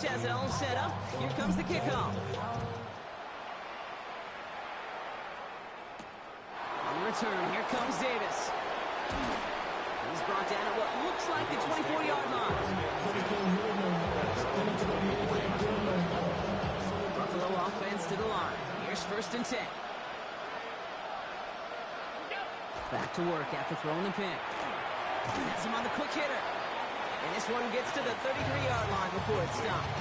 defense has it all set up. Here comes the kickoff. On return, here comes Davis. He's brought down at what looks like the 24-yard line. Buffalo offense to the line. Here's 1st and 10. Back to work after throwing the pick. Has him on the quick hitter. And this one gets to the 33-yard line before it's stopped.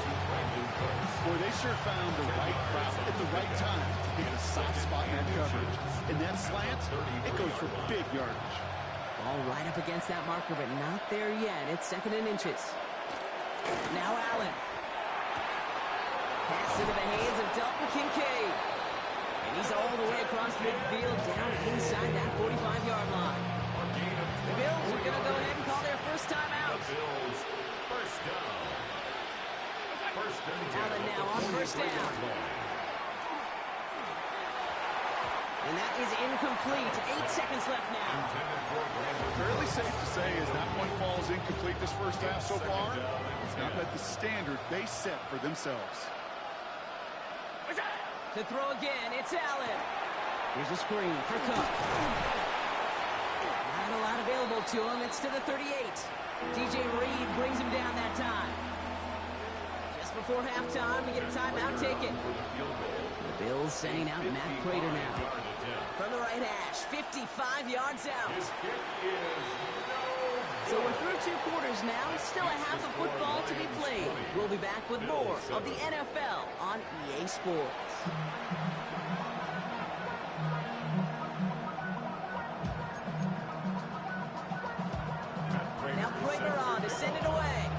Boy, they sure found the right route at the right time to hit the soft spot in that coverage. And that slant, it goes for big yardage. Ball right up against that marker, but not there yet. It's 2nd and inches. Now Allen. Pass into the hands of Dalton Kincaid. And he's all the way across midfield down inside that 45-yard line. The Bills are going to go ahead and call their first time out. Bills, first down. Allen now on 1st down. And that is incomplete. 8 seconds left now. Fairly safe to say as that one falls incomplete this first half so far, it's not met the standard they set for themselves. To throw again, it's Allen. Here's a screen for Cook. Not a lot available to him. It's to the 38. DJ Reed brings him down that time. Just before halftime, we get a timeout taken. The Bills sending out Matt Prater now. From the right hash, 55 yards out. So we're through 2 quarters now. Still a half of football to be played. We'll be back with more of the NFL on EA Sports. Now Prater on to send it away.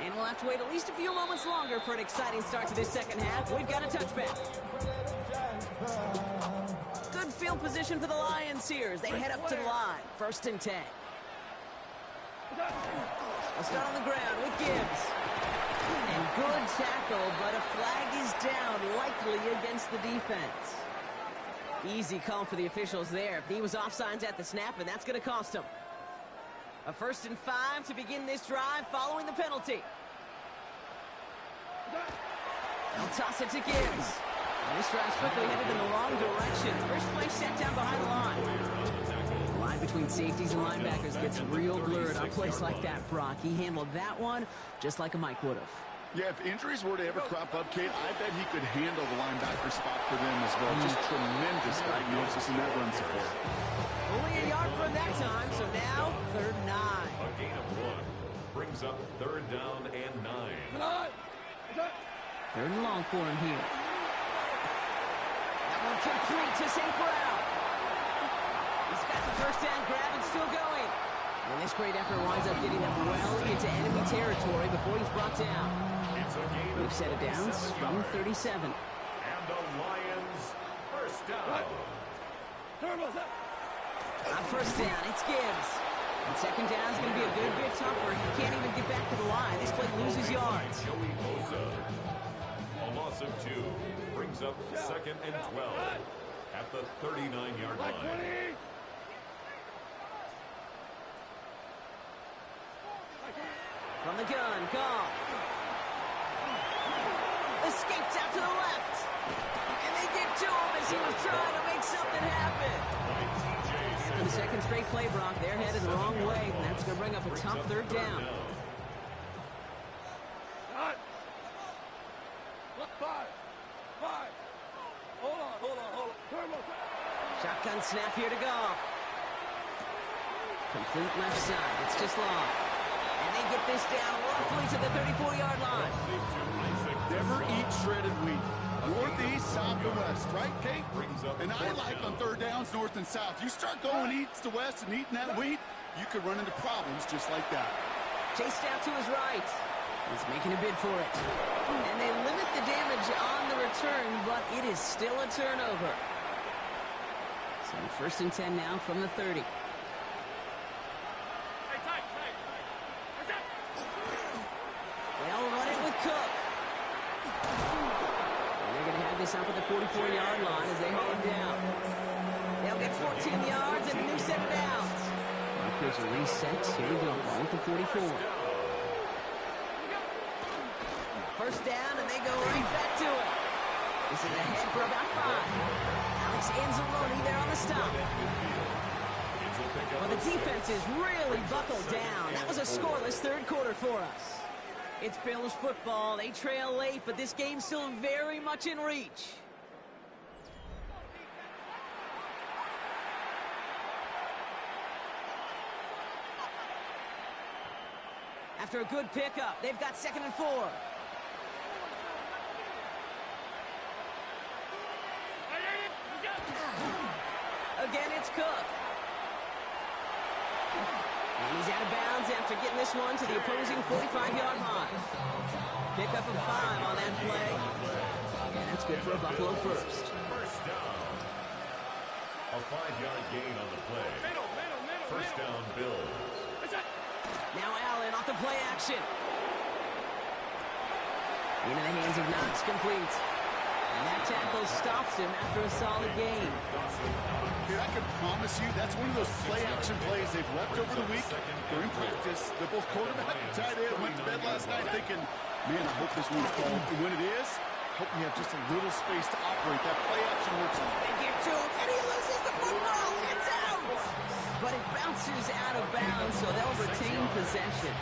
And we'll have to wait at least a few moments longer for an exciting start to this second half. We've got a touchback. Good field position for the Lions here as they head up to the line. 1st and 10. They'll start on the ground with Gibbs. And good tackle, but a flag is down, likely against the defense. Easy call for the officials there. He was offsides at the snap, and that's going to cost him. A 1st and 5 to begin this drive following the penalty. They'll toss it to Gibbs. And this drive's quickly headed in the wrong direction. First play set down behind the line. The line between safeties and linebackers gets real blurred on plays like that, Brock. He handled that one just like a Mike would have. Yeah, if injuries were to ever crop up, Kate, I bet he could handle the linebacker spot for them as well. Just tremendous diagnosis in that run support. Only a yard from that time, so now 3rd and 9. A gain of 1 brings up 3rd down and 9. 3rd and long for him here. That one complete to St. Brown. He's got the 1st down grab and still going. And this great effort winds up getting them well into enemy territory before he's brought down. It's a gain We've of set it down from 37. And the Lions, first down. On 1st down, it's Gibbs. And 2nd down is going to be a good bit tougher. He can't even get back to the line. This play loses yards. Joey Bosa. A loss of 2 brings up 2nd and 12 at the 39-yard line. From the gun, Goff. Escapes out to the left. And they get to him as he was trying to make something happen. For the 2nd straight play, Brock, they're headed the wrong way. And that's going to bring up a tough 3rd down. Shotgun snap here to Goff. Complete left side. It's just long. And they get this down roughly to the 34-yard line. Never eat shredded wheat. Northeast, south, and west, right, Kate? And I like on 3rd downs, north and south. You start going east to west and eating that wheat, you could run into problems just like that. Chased out to his right. He's making a bid for it. And they limit the damage on the return, but it is still a turnover. So 1st and 10 now from the 30. They'll run it with Cook. And they're going to have this up at the 44-yard line as they haul him down. They'll get 14 yards and a new set of downs. Here's a reset. Here we go. Ball with the 44. First down, and they go right back to it. This is ahead for about 5. Alex Anzalone there on the stop. Well, the defense is really buckled down. That was a scoreless third quarter for us. It's Bills football. They trail late, but this game's still very much in reach. After a good pickup, they've got 2nd and 4. Again, it's Cook. And he's out of bounds after getting this one to the opposing 45-yard line. Pickup of 5 on that play. And that's good for a Buffalo first. First down. A 5-yard gain on the play. First down, Bills. Now Allen off the play action. Into the hands of Knox, complete. And that tackle stops him after a solid gain. Here, I can promise you that's one of those play-action plays they've left over the week during practice. They're both quarterback and tight end went to bed last night thinking, man, I hope this one's called. And when it is, hope we have just a little space to operate. That play-action works. They get to him, and he loses the football. It's out! But it bounces out of bounds, so they'll retain possession.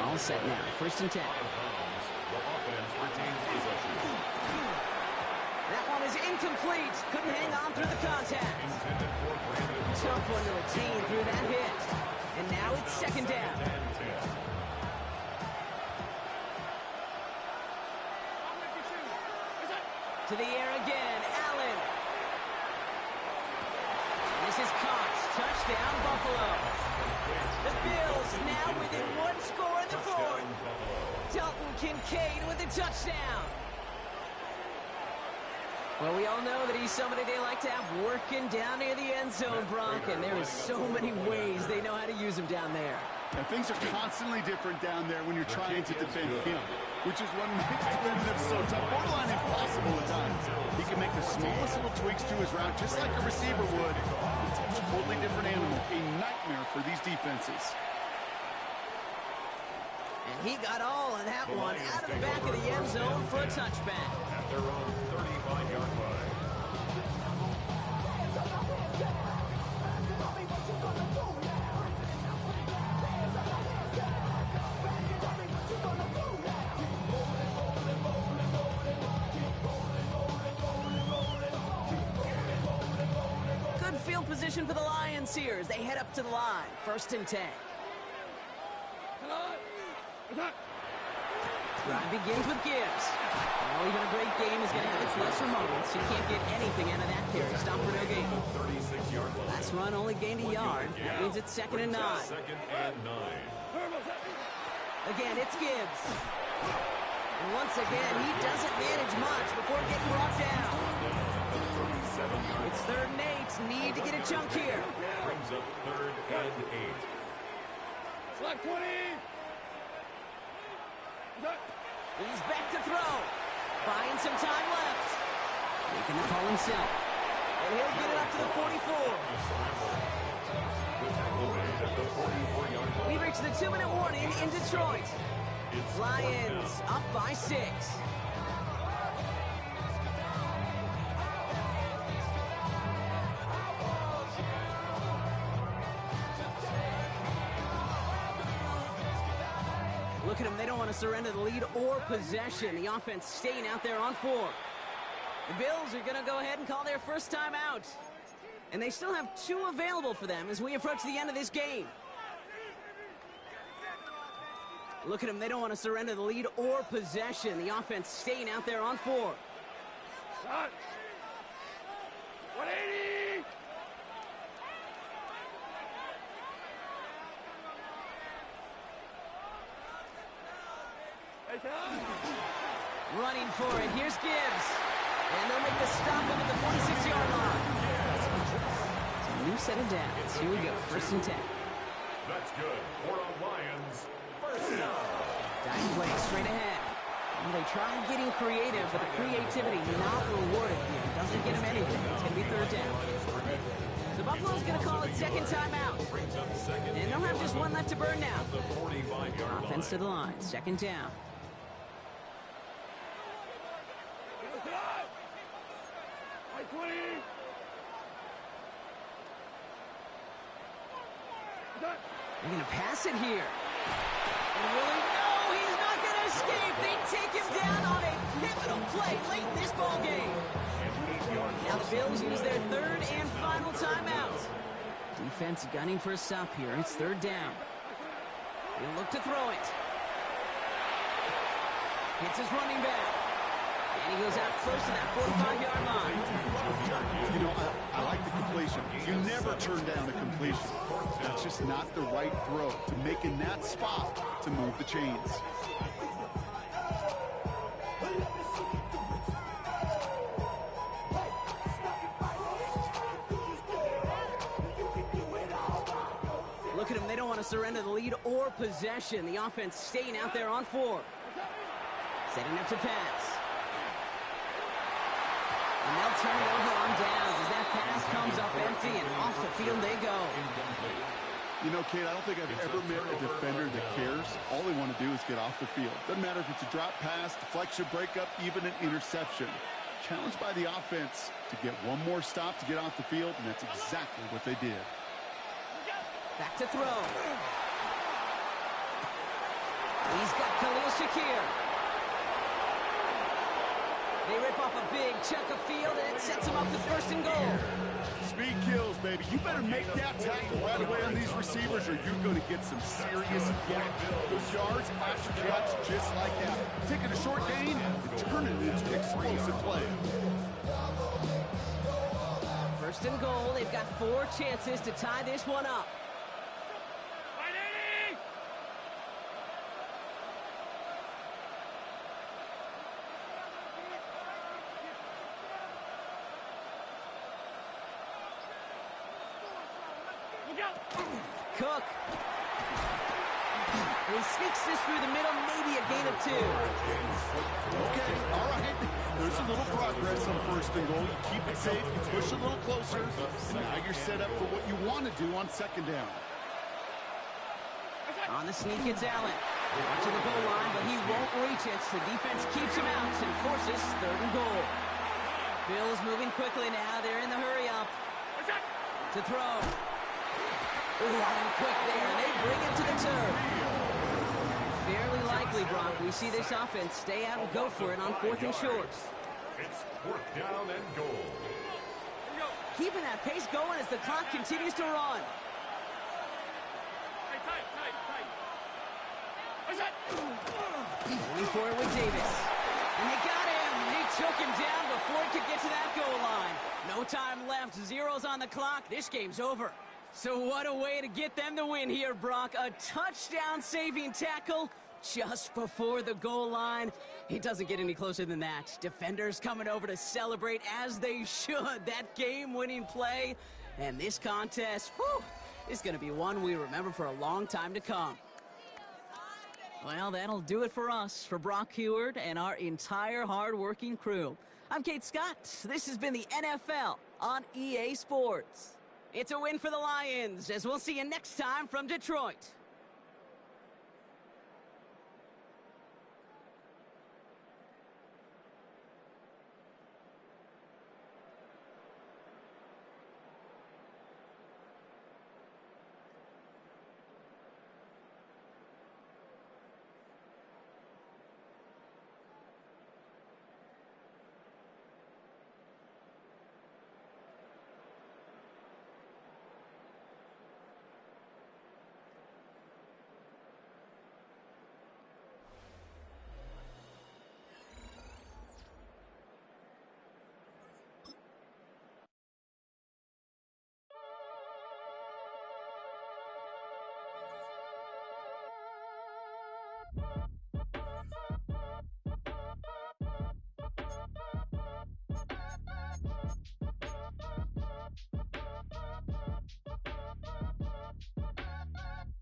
All set now. 1st and 10. The offense retains possession. That one is incomplete. Couldn't hang on through the contact. Tough one to retain through that hit. And now it's 2nd down. To the air again. Allen. And this is caught. Touchdown, Buffalo. The Bills now within 1 score in the 4th. Dalton Kincaid with a touchdown. Well, we all know that he's somebody they like to have working down near the end zone, Bronk, and there is so many ways they know how to use him down there. And things are constantly different down there when you're trying to defend him, which is what makes defending him so tough, borderline impossible at times. He can make the smallest little tweaks to his route, just like a receiver would. It's a totally different animal, a nightmare for these defenses. And he got all of that one out of the back of the end zone for a touchback. At their own 35-yard line. Good field position for the Lions here as they head up to the line. 1st and 10. Drive begins with Gibbs. Well, even a great game is going to have its lesser moments. You can't get anything out of that carry. Stop for no gain. 36-yard line. Last run only gained a yard. That means it's 2nd and 9. 2nd and 9. Again, it's Gibbs. And once again, he doesn't manage much before getting brought down. It's 3rd and 8. Need to get a chunk here. Brings up 3rd and 8. Slide 20. He's back to throw. Buying some time left. Making the call himself. And he'll get it up to the 44. We reach the 2-minute warning in Detroit. Lions up by 6. Look at them. They don't want to surrender the lead or possession. The offense staying out there on 4. The Bills are going to go ahead and call their first time out. And they still have 2 available for them as we approach the end of this game. Look at them. They don't want to surrender the lead or possession. The offense staying out there on 4. 180. Running for it. Here's Gibbs. And they'll make the stop up at the 46-yard line. It's a new set of downs. Here we go. 1st and 10. That's good. For the Lions. First down. Dive play straight ahead. And they tried getting creative, but the creativity not rewarded here. Doesn't get him anything. It's going to be 3rd down. The Buffalo's going to call it second timeout. And they'll have just one left to burn now. Offense to the line. Second down. They're going to pass it here. And Willie, no, he's not going to escape. They take him down on a pivotal play late in this ball game. Now the Bills use their third and final timeout. Defense gunning for a stop here. It's third down. He'll look to throw it. Hits his running back. And he goes out close to that 45-yard line. You know, I like the completion. You never turn down a completion. That's just not the right throw to make in that spot to move the chains. Look at them. They don't want to surrender the lead or possession. The offense staying out there on 4. Setting up to pass. And they'll turn it over on downs as that pass comes up empty and off the field they go. You know, Kate, I don't think I've ever met a defender that cares. All they want to do is get off the field. Doesn't matter if it's a drop pass, deflection, breakup, even an interception. Challenged by the offense to get one more stop to get off the field, and that's exactly what they did. Back to throw. He's got Khalil Shakir. They rip off a big chunk of field, and it sets them up with first and goal. Speed kills, baby. You better make that tackle right away on these receivers, or you're going to get some serious those yards after catch just like that. Taking a short gain and turning it into an explosive play. First and goal. They've got 4 chances to tie this one up. Cook. He sneaks this through the middle, maybe a gain of 2. Okay, all right. There's a little progress on first and goal. You keep it safe, you push a little closer, and now you're set up for what you want to do on second down. On the sneak, it's Allen. To the goal line, but he won't reach it. The defense keeps him out and forces third and goal. Bills moving quickly now. They're in the hurry up. To throw. Ooh, and quick there, and they bring him to the turf. Fairly likely, Brock, we see this offense stay out and go for it on 4th and short. It's 4th down and goal. Keeping that pace going as the clock continues to run. Going for it with Davis. And they got him. They took him down before he could get to that goal line. No time left. 0's on the clock. This game's over. So what a way to get them the win here, Brock. A touchdown-saving tackle just before the goal line. It doesn't get any closer than that. Defenders coming over to celebrate as they should. That game-winning play. And this contest, whew, is going to be one we remember for a long time to come. Well, that'll do it for us, for Brock Huard and our entire hard-working crew. I'm Kate Scott. This has been the NFL on EA Sports. It's a win for the Lions, as we'll see you next time from Detroit.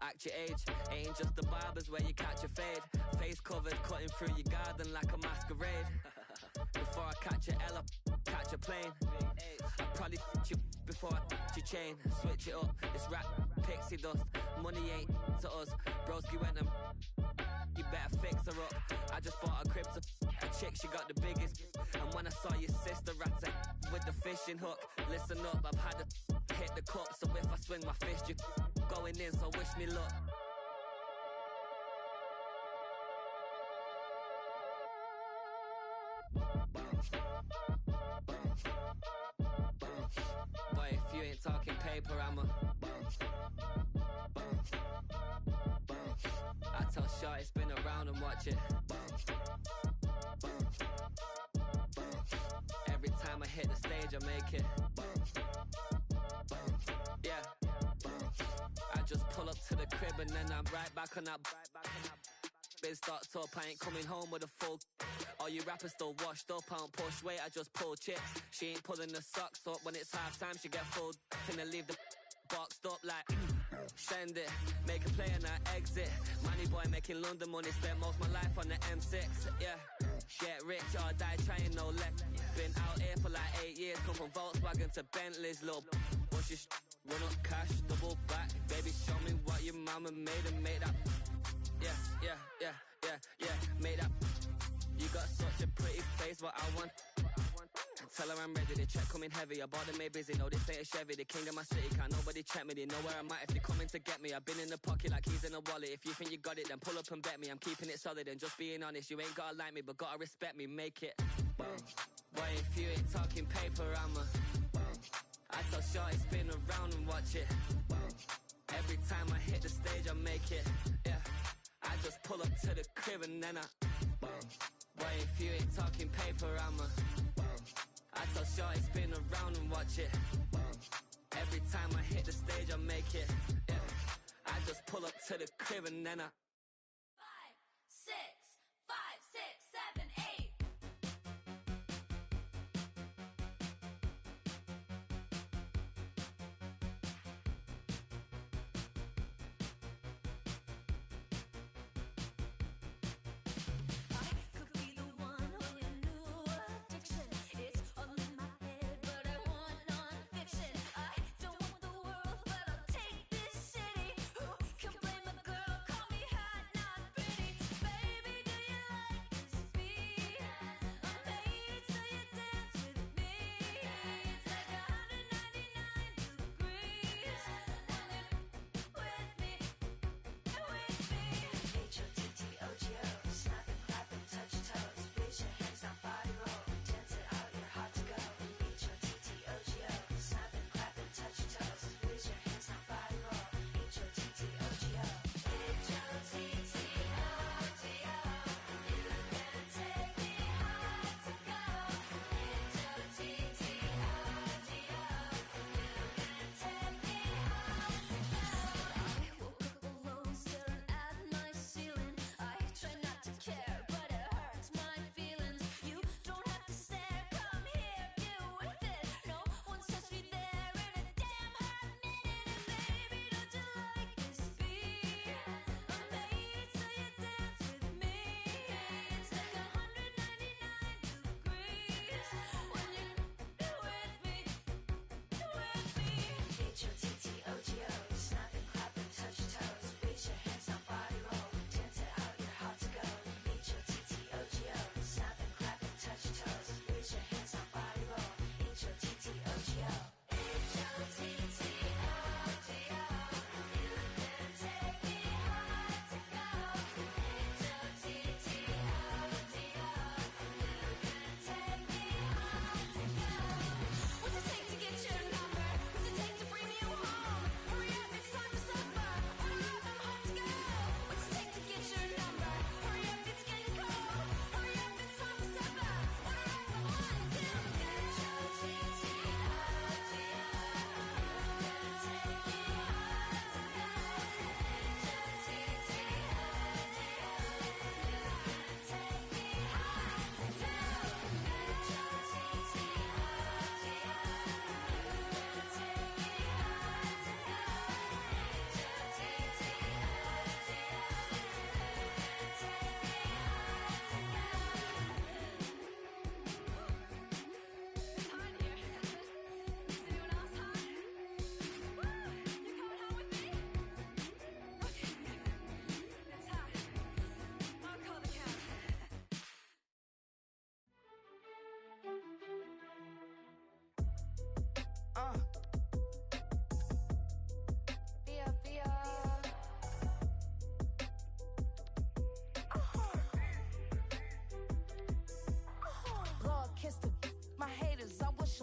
Act your age, ain't just the barbers where you catch a fade. Face covered, cutting through your garden like a masquerade. Before I catch a L up, catch catch a plane. I probably you before I your chain. Switch it up, this rap pixie dust. Money ain't to us. Broski went and you better fix her up. I just bought a crib to a chick, she got the biggest. And when I saw your sister rat with the fishing hook, listen up, I've had to hit the cup. So if I swing my fist, you going in, so wish me luck. Boy, if you ain't talking paper, I'm a I tell Shorty spin around and watch it. Every time I hit the stage, I make it. Yeah. I just pull up to the crib and then I'm right back on that. Been starts up, I ain't coming home with a full. All you rappers still washed up, I don't push weight, I just pull chicks. She ain't pulling the socks up when it's half time, she get full. Finna leave the boxed up like send it, make a play and I exit. Money boy making London money, spent most of my life on the M6. Yeah, get rich or die trying, no leg. Been out here for like 8 years, come from Volkswagen to Bentley's. Little what's your run up cash, double back. Baby show me what your mama made and make that. Yeah, make that. You got such a pretty face, what I want. Tell her I'm ready, the check coming heavy. I bought them made busy, no this ain't a Chevy. The king of my city, can't nobody check me. They know where I'm at if they coming to get me. I've been in the pocket like keys in a wallet. If you think you got it, then pull up and bet me. I'm keeping it solid and just being honest. You ain't gotta like me, but gotta respect me, make it. Boy, if you ain't talking paper, I'm a I tell Shorty spin around and watch it. Every time I hit the stage, I make it. Yeah, I just pull up to the crib and then I boy, if you ain't talking paper, I'm a I tell Shorty spin around and watch it. Every time I hit the stage, I make it. Yeah, I just pull up to the crib and then I 5, 6, 5, 6, 7, 8. Can blame a girl, call me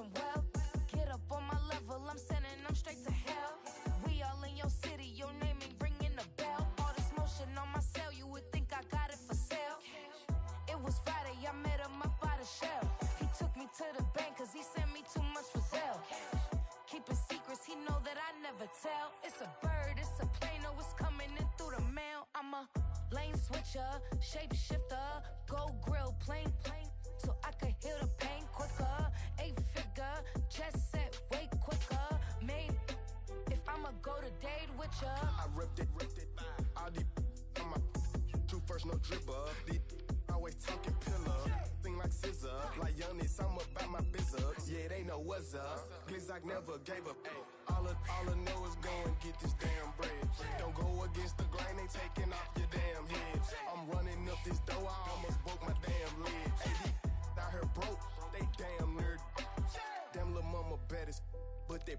wishing well. Get up on my level, I'm sending them straight to hell. We all in your city, your name ain't ringing a bell. All this motion on my cell, you would think I got it for sale. It was Friday, I met him up by the shell. He took me to the bank cause he sent me too much for sale. Keeping secrets, he know that I never tell. It's a bird, it's a plane, oh, it's coming in through the mail. I'm a lane switcher, shapeshifter, go grill, plane, so I could heal the pain quicker. 8-figure, just set way quicker. Made, if I'ma go to date with ya. I ripped it, all the on my two first, no dribble. The always talking pillar, thing like scissor. Like Giannis, I'm about my business. Yeah, they know what's up. Glizak never gave up. All I know is go and get this damn bread. Don't go against the grain, they taking off your damn head. I'm running up this door, I almost broke my damn leg. Hey, out here broke, they damn nerd. Damn little mama bad as but they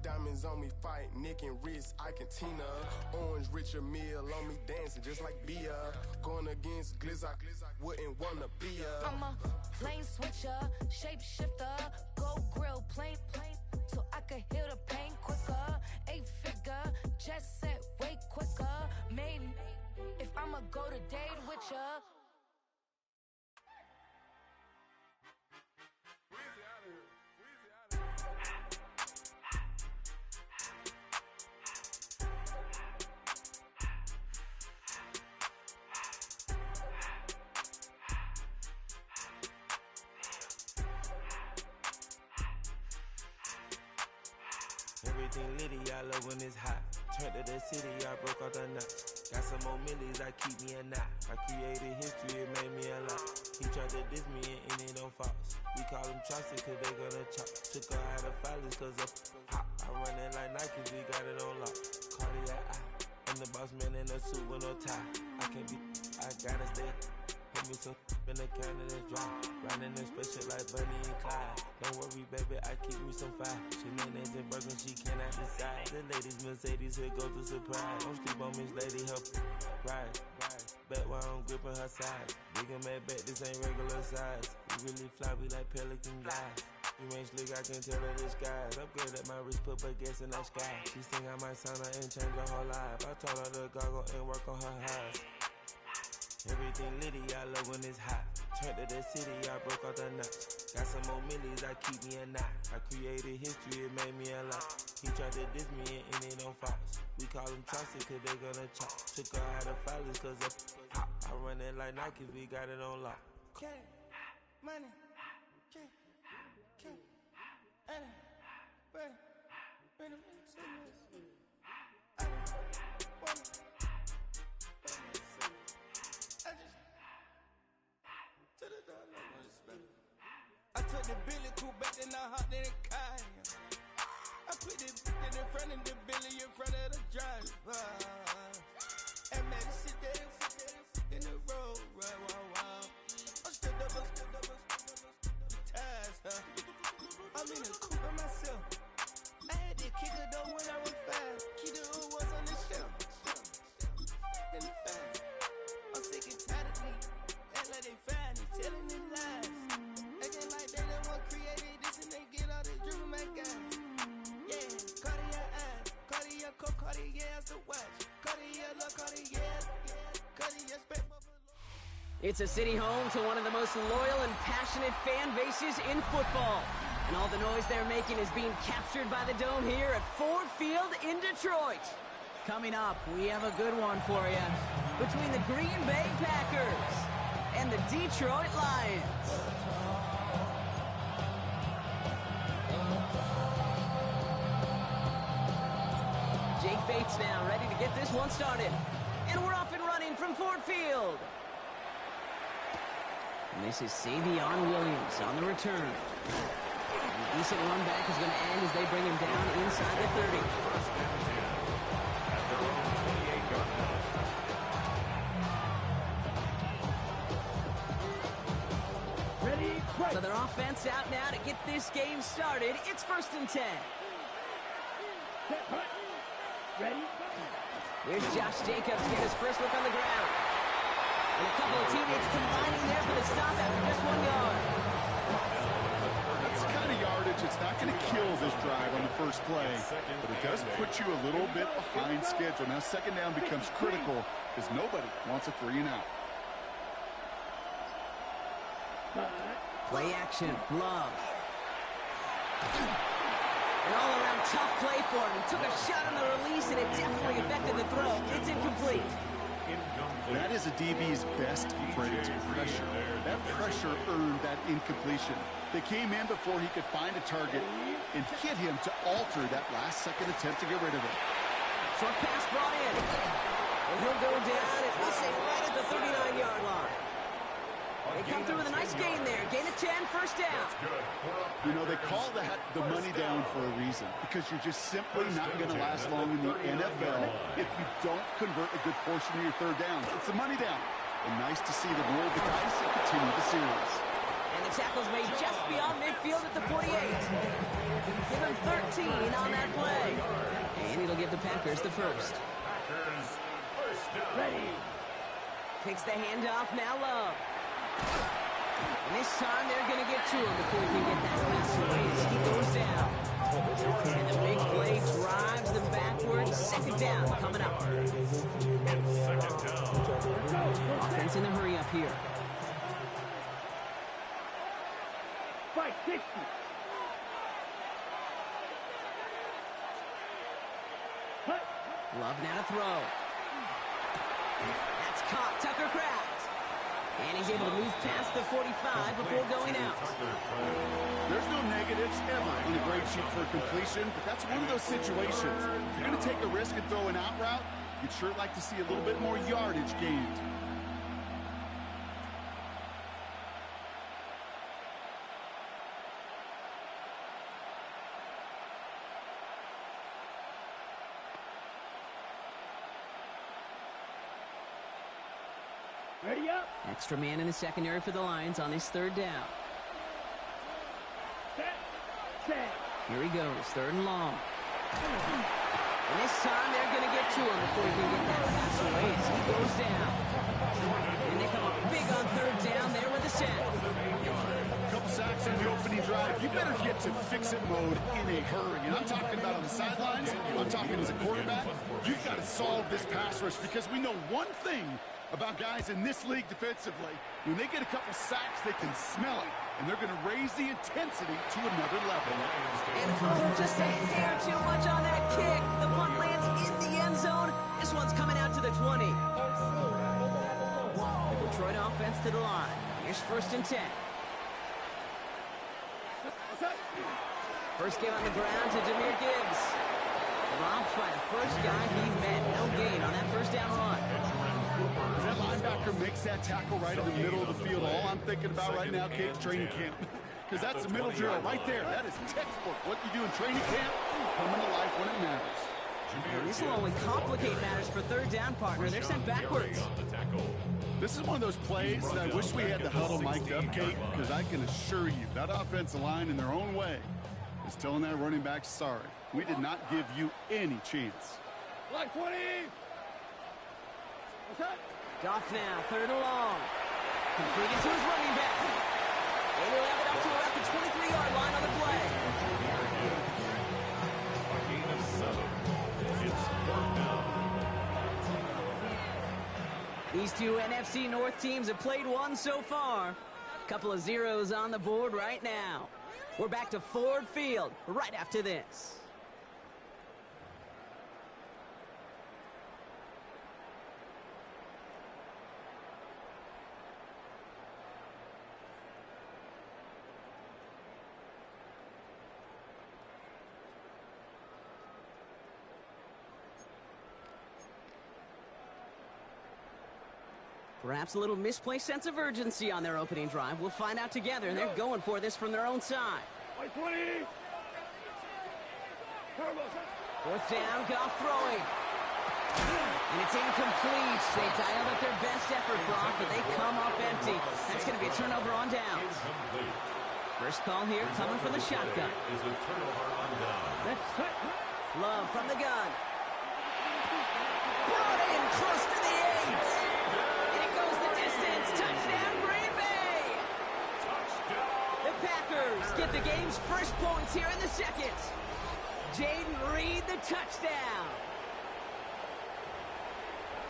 diamonds on me fight, neck and wrist, I can Tina. Orange Richard Mill on me dancing just like Bia. Going against Glizak, wouldn't wanna be a. I'm a lane switcher, shapeshifter, go grill, plane, so I could heal the pain quicker. 8-figure, just set way quicker. Made, if I'ma go to date with ya. Everything litty, I love when it's hot. Turned to the city, I broke out the knot. Got some more millies, I keep me a knot. I created history, it made me a lot. He tried to diss me and it don't false. We call them Chaucer cause they gonna chop. Took her out of filers cause of hot. I run it like Nike, we got it on lock. Cardiac eye. I'm the boss man in a suit with no tie. I can't be, I gotta stay. Put me some in the can of this dry. Riding in special like Bunny and Clyde. Don't worry, baby, I keep me some fire. She mayonnaise and burger, she cannot decide. The ladies Mercedes, here go to surprise. Don't sleep on Miss Lady, help ride. Bet while I'm gripping her side. Bigger mad bet, this ain't regular size. We really fly, we like pelican guys. You ain't slick, I can tell her the skies. Upgrade at my wrist, put her gas in the sky. She think I might sign her and change her whole life. I told her to goggle and work on her highs. Everything litty, I love when it's hot. Turned to the city, I broke out the knot. Got some more millies, I keep me a knot. I created history, it made me a lot. He tried to diss me and it don't false. We call them Chaucer cause they gonna chop. Took her out of filers cause of pop. I run it like Nike, we got it on lock. Cash, money, cash, money, bring I took the Billy Cool back and I hopped in the car. I put the in front of the Billy in front of the driver. And man, sit there in the road, right, wow. I'm still double, ties, huh? I'm in the coupe by myself. I had to kick her though when I was 5. Keep the old ones on the shelf. In the fan. I'm sick and tired of me. Act like they find it, telling them lies. Acting like they the one created this and they get all this driven my guys. Yeah, Cartier eyes, Cartier coat, Cartier as the watch. Cartier look, Cartier, Cartier spec. It's a city home to one of the most loyal and passionate fan bases in football. And all the noise they're making is being captured by the Dome here at Ford Field in Detroit. Coming up, we have a good one for you. Between the Green Bay Packers and the Detroit Lions. Jake Bates now ready to get this one started. And we're off and running from Ford Field. And this is Savion Williams on the return. And a decent run back is going to end as they bring him down inside the 30. At their own 28-yard line. Ready, so their offense out now to get this game started. It's 1st and 10. Ready? Here's Josh Jacobs get his first look on the ground. And a couple of teammates combining there for the stop after just 1 yard. It's It's not going to kill this drive on the first play, but it does put you a little bit behind schedule. Now second down becomes critical because nobody wants a 3 and out. Play action, Love. An all-around tough play for him. He took a shot on the release, and it definitely affected the throw. It's incomplete. That is a DB's best phrase, pressure. That pressure earned that incompletion. They came in before he could find a target and hit him to alter that last-second attempt to get rid of it. Short pass brought in. And he'll go down, and we'll say right at the 39-yard line. They come through with a nice gain there. Gain of 10, first down. You know, they call that the money down for a reason, because you're just simply not going to last long in the NFL if you don't convert a good portion of your third downs. It's the money down. And nice to see them roll the dice and continue the series. And the tackle's made just beyond midfield at the 48. Give him 13 on that play. And it'll give the Packers the first. Packers first down. Ready. Takes the handoff, now Love. And this time they're going to get to him before he can get that pass away as he goes down. And the big play drives them backwards. Second down coming up. Second down. Offense in the hurry up here. 560. Love now to throw. That's caught. Tucker Kraft. And he's able to move past the 45 before going out. There's no negatives ever on a grade sheet for a completion, but that's one of those situations. If you're going to take a risk and throw an out route, you'd sure like to see a little bit more yardage gained. Ready up. Extra man in the secondary for the Lions on this third down. Set. Here he goes, third and long. And this time they're going to get to him before he can get that pass away as he goes down. And they come up big on third down there with the set. Couple sacks on the opening drive. You better get to fix-it mode in a hurry. And I'm talking about on the sidelines. I'm talking as a quarterback. You've got to solve this pass rush because we know one thing about guys in this league defensively. When they get a couple sacks, they can smell it, and they're going to raise the intensity to another level. And just a hair too much on that kick. The punt lands in the end zone. This one's coming out to the 20. The Detroit offense to the line. Here's first and 10. First game on the ground to Jahmyr Gibbs. Robbed by the first guy he met. No gain on that first down run. That linebacker makes that tackle right in the middle of the field. All I'm thinking about right now, Kate, training camp. Because that's the middle drill right there. That is textbook. What you do in training camp, coming to life when it matters. And this will only complicate matters for third down, partner. They're sent backwards. This is one of those plays that I wish we had the huddle mic'd up, Kate, because I can assure you that offensive line in their own way is telling that running back, sorry, we did not give you any chance. Block 20. Goff now, third and long. Completed to his running back. And he'll have it up to about the 23-yard line on the play. A gain of 7. It's fourth down. These two NFC North teams have played one so far. Couple of zeros on the board right now. We're back to Ford Field right after this. Perhaps a little misplaced sense of urgency on their opening drive. We'll find out together, and they're going for this from their own side. 20. Fourth down, Goff throwing. And it's incomplete. They dialed up their best effort, Brock, but they come up empty. That's going to be a turnover on downs. First call here coming from the shotgun. Is a turnover on down. Love from the gun. Brought in close to the 8. And it goes the distance. Touchdown, Green Bay. Touchdown. The Packers get the game's first points here in the second. Jaden Reed, the touchdown.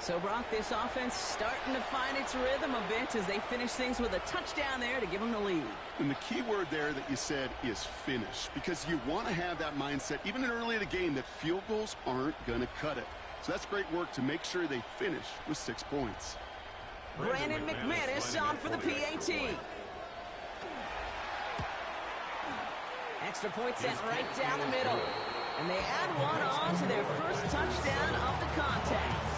So, Brock, this offense starting to find its rhythm a bit as they finish things with a touchdown there to give them the lead. And the key word there that you said is finish, because you want to have that mindset, even early in the game, that field goals aren't going to cut it. So that's great work to make sure they finish with 6 points. Brandon McManus on for the PAT. Extra point sent right down the middle. And they add one on to their first touchdown of the contest.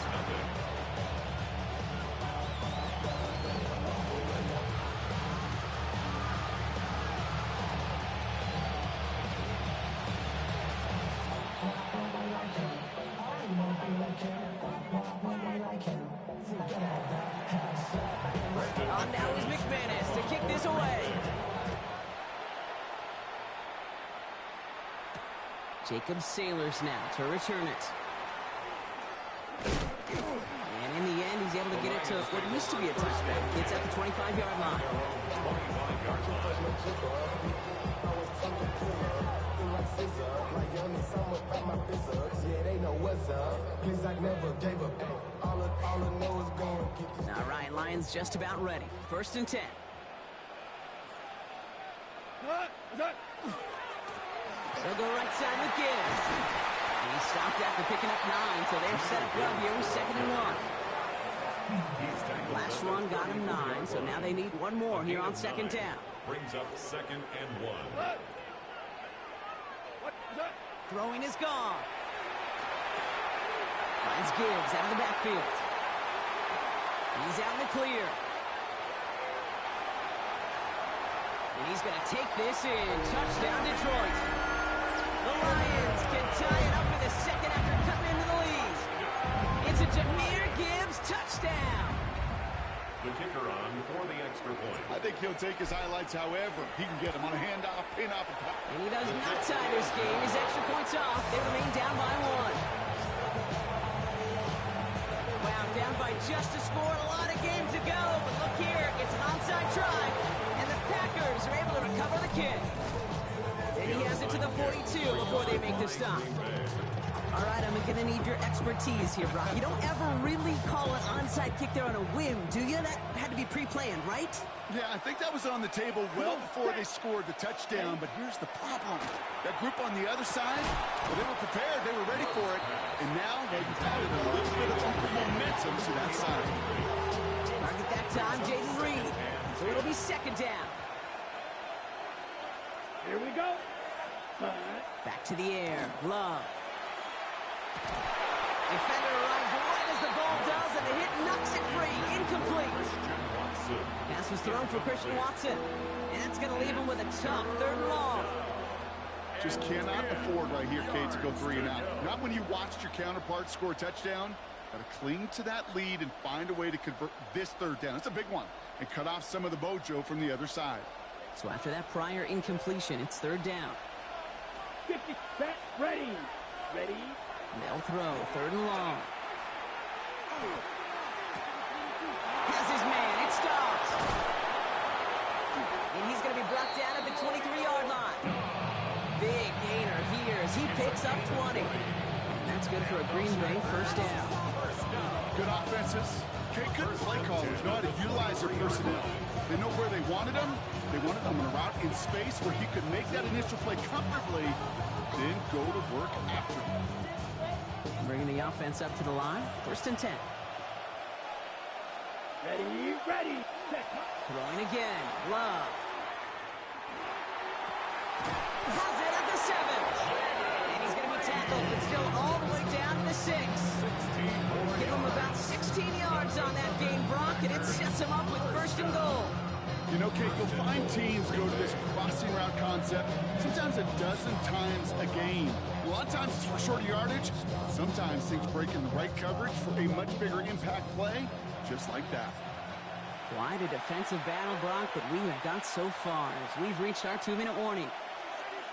On now is McManus to kick this away. Jacob Sailors now to return it. And in the end, he's able to get it to what used to be a touchback. It's at the 25-yard line. All right, Lions just about ready. 1st and 10. They'll go right side with Gibbs. And he stopped after picking up 9, so they're set up well here with 2nd and 1. Last run got him 9, so now they need one more here on 2nd down. Brings up 2nd and 1. Throwing is gone. Finds Gibbs out of the backfield. He's out in the clear. And he's going to take this in. Touchdown, Detroit. The Lions can tie it up for the second after cutting into the lead. It's a Jahmyr Gibbs touchdown. The kicker on for the extra point. I think he'll take his highlights however he can get them on a handoff, pin off, and he does not tie this game. His extra points off. They remain down by 1. Wow, down by just a score and a lot of game to go. But look here, it's an onside try. And the Packers are able to recover the kick. And he has it to the 42 before they make the stop. All right, I'm going to need your expertise here, Brock. You don't ever really call an onside kick there on a whim, do you? That had to be pre-planned, right? Yeah, I think that was on the table well before they scored the touchdown, but here's the problem. That group on the other side, well, they were prepared, they were ready for it, and now they've added a little bit of momentum to that side. Target that time, Jaden Reed. So it'll be 2nd down. Here we go. Back to the air. Love. Defender arrives right as the ball does, and the hit knocks it free. Incomplete. Pass was thrown for Christian Watson. And that's going to leave him with a tough 3rd and long. Just cannot afford right here, Kate, to go 3 and out. Not when you watched your counterpart score a touchdown. Got to cling to that lead and find a way to convert this 3rd down. It's a big one. And cut off some of the mojo from the other side. So after that prior incompletion, it's 3rd down. 50, set, ready. Ready. They'll throw 3rd and long. Has his man. It stops. And he's going to be brought down at the 23-yard line. Big gainer here as he picks up 20. And that's good for a Green Bay 1st down. Good offenses. Okay, good play callers know how to utilize their personnel. They know where they wanted them. They wanted them on a route in space where he could make that initial play comfortably, then go to work after. Bringing the offense up to the line. 1st and 10. Ready, ready. Set. Throwing again. Love. Has it at the 7. And he's going to be tackled, but still all the way down to the 6. Give him about 16 yards on that gain, Brock, and it sets him up with 1st and goal. You know, Kate, you'll find teams go to this crossing route concept sometimes a dozen times a game. A lot of times it's for shorter yardage. Sometimes things break in the right coverage for a much bigger impact play, just like that. Quite a defensive battle, Brock, but we have got so far as we've reached our 2-minute warning.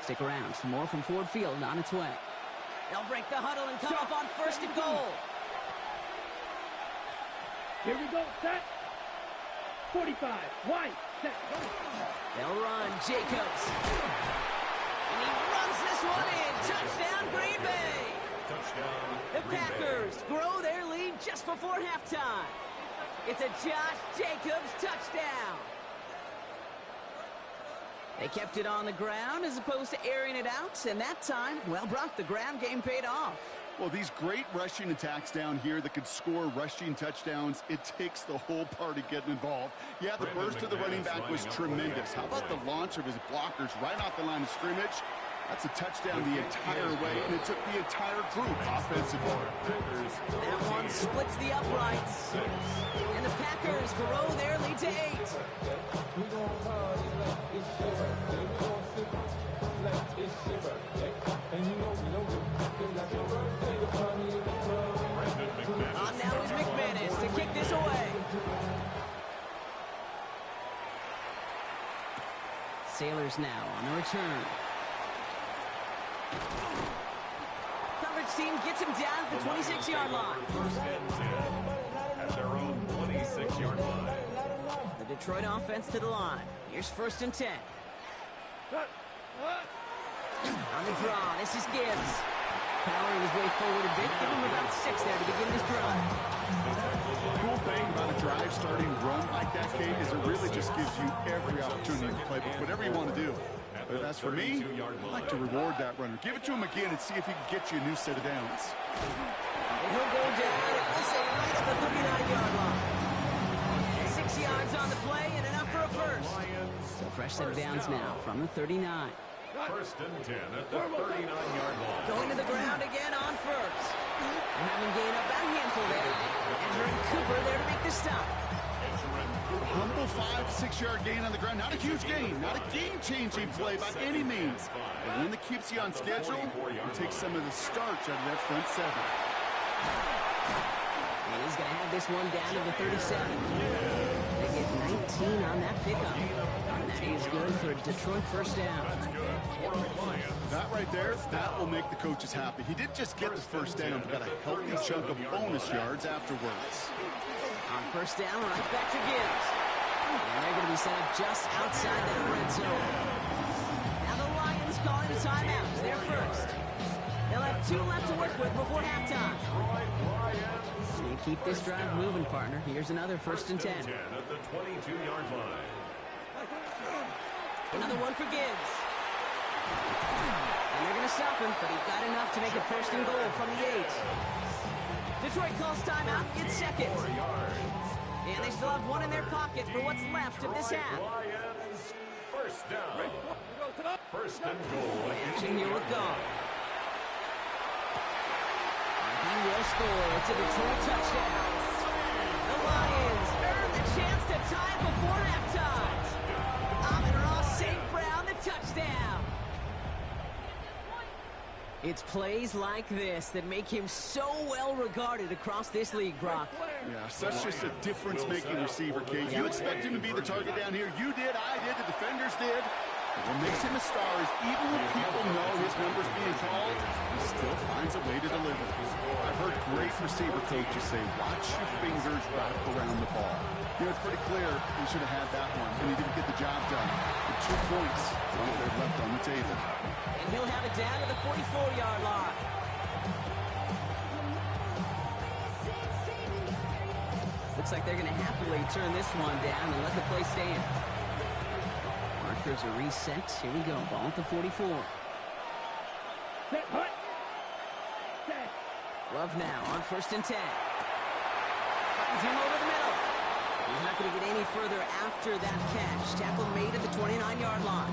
Stick around. Some more from Ford Field on its way. They'll break the huddle and come up on 1st and goal. Here we go, set. 45. One, set, go. They'll run. Jacobs. And he runs this one in. Touchdown, Green Bay. Touchdown. The Green Bay. Packers grow their lead just before halftime. It's a Josh Jacobs touchdown. They kept it on the ground as opposed to airing it out, and that time, well, Brock, the ground game paid off. Well, these great rushing attacks down here that could score rushing touchdowns, it takes the whole party getting involved. Yeah, the burst of the running back was tremendous. How about the launch of his blockers right off the line of scrimmage? That's a touchdown the entire way, and it took the entire group offensively. That one splits the uprights. And the Packers grow their lead to 8. On now is McManus to kick this away. Sailors now on the return. Coverage team gets him down at the 26-yard line. First and 10 at their own 26-yard line. The Detroit offense to the line. Here's 1st and 10. On the draw, this is Gibbs. Powering his way forward a bit, give him about 6 there to begin this drive. The cool thing about a drive starting run like that, Kate, is it really just gives you every opportunity to play whatever you want to do. But as for me, I like to reward that runner. Give it to him again and see if he can get you a new set of downs. And he'll go down, and we'll say right at the 39-yard line. 6 yards on the play and enough for a first. So fresh set of downs now from the 39. First and 10 at the 39-yard line. Going to the ground again on first. And having gained up that handful there. Andrew Cooper there to make the stop. Humble 5-6-yard gain on the ground. Not a huge gain. Not a game-changing play by any means. But one that keeps you on schedule and takes some of the starch out of that front 7. And he's going to have this one down to the 37. They get 19 on that pickup. And that is good for a Detroit first down. That right there, that will make the coaches happy. He didn't just get the first down, but got a healthy chunk of bonus yards afterwards. On first down, right back to Gibbs. And they're going to be set up just outside that red zone. Now the Lions calling a timeout. They're first. They'll have 2 left to work with before halftime. You keep this drive moving, partner. Here's another 1st and 10. At the 22-yard line. Another one for Gibbs. And they're going to stop him, but he got enough to make a 1st and goal from the 8. Detroit calls timeout, gets second. And they still have one in their pocket for what's left of this half. Lions, first down. First and goal. Action here with Goff. And he will score. It's a Detroit touchdown. The Lions earn the chance to tie before halftime. Amon-Ra St. Brown, the touchdown. It's plays like this that make him so well regarded across this league, Brock. Yeah, such just a difference-making receiver, Kate. You expect him to be the target down here. You did, I did, the defenders did. What makes him a star is even when people know his number's being called, he still finds a way to deliver. I've heard great receiver coaches say, watch your fingers wrap around the ball. You know, it's pretty clear he should have had that one, and he didn't get the job done. The 2 points, one of them left on the table. And he'll have it down to the 44-yard line. Looks like they're going to happily turn this one down and let the play stand. Markers are reset. Here we go. Ball at the 44. Set, hut. Set. Love now on 1st and 10. Finds him over the middle. He's not going to get any further after that catch. Tackle made at the 29-yard line.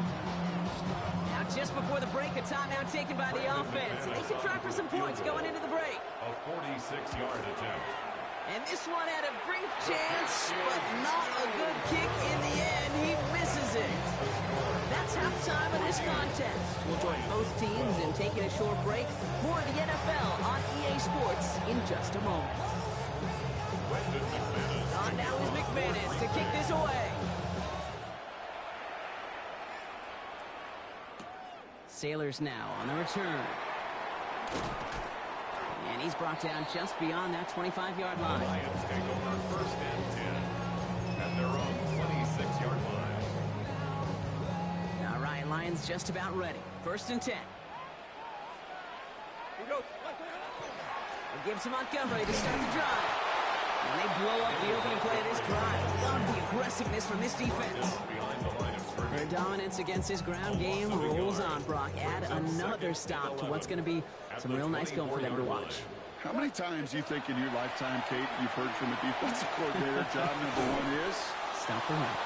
Now just before the break, a timeout taken by the offense. And they can try for some points going into the break. A 46-yard attempt. And this one had a brief chance, but not a good kick in the end. He misses it. That's halftime of this contest. We'll join both teams in taking a short break. More of the NFL on EA Sports in just a moment. On now is McManus to kick this away. Sailors now on the return. And he's brought down just beyond that 25-yard line. Lions take over first and 10. at their own 26-yard line. All right, Lions just about ready. 1st and 10. It gives to Montgomery to start the drive. And they blow up the opening play of this drive. Love the aggressiveness from this defense. Behind the line of scrimmage. Their dominance against his ground game rolls on, Brock. Add another stop to what's going to be some real nice film for them to watch. How many times do you think in your lifetime, Kate, you've heard from the defensive coordinator, job number 1 is? Stop the run.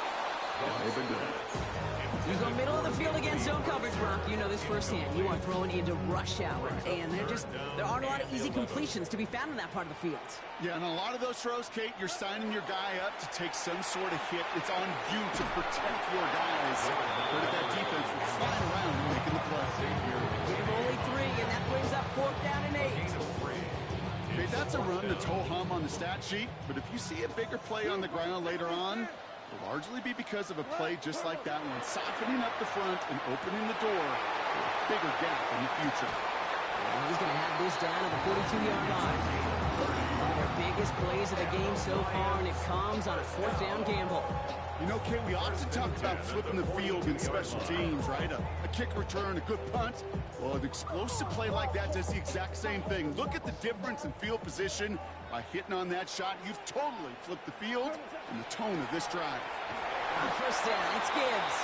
They've been doing it. You go middle of the field against zone coverage, Brock. You know this firsthand. You are throwing into rush hour, and there aren't a lot of easy completions to be found in that part of the field. Yeah, and a lot of those throws, Kate, you're signing your guy up to take some sort of hit. It's on you to protect your guys. But that defense will flying around and making the play. Give only 3, and that brings up 4th down and 8. Okay, that's a run that's ho-hum on the stat sheet, but if you see a bigger play on the ground later on, it'll largely be because of a play just like that one, softening up the front and opening the door for a bigger gap in the future. And he's going to have this down at the 42-yard line. One of their biggest plays of the game so far, and it comes on a 4th down gamble. You know, Kate, we often talk about flipping the field in special teams, right? A kick return, a good punt. Well, an explosive play like that does the exact same thing. Look at the difference in field position. By hitting on that shot, you've totally flipped the field and the tone of this drive. On 1st down, it's Gibbs.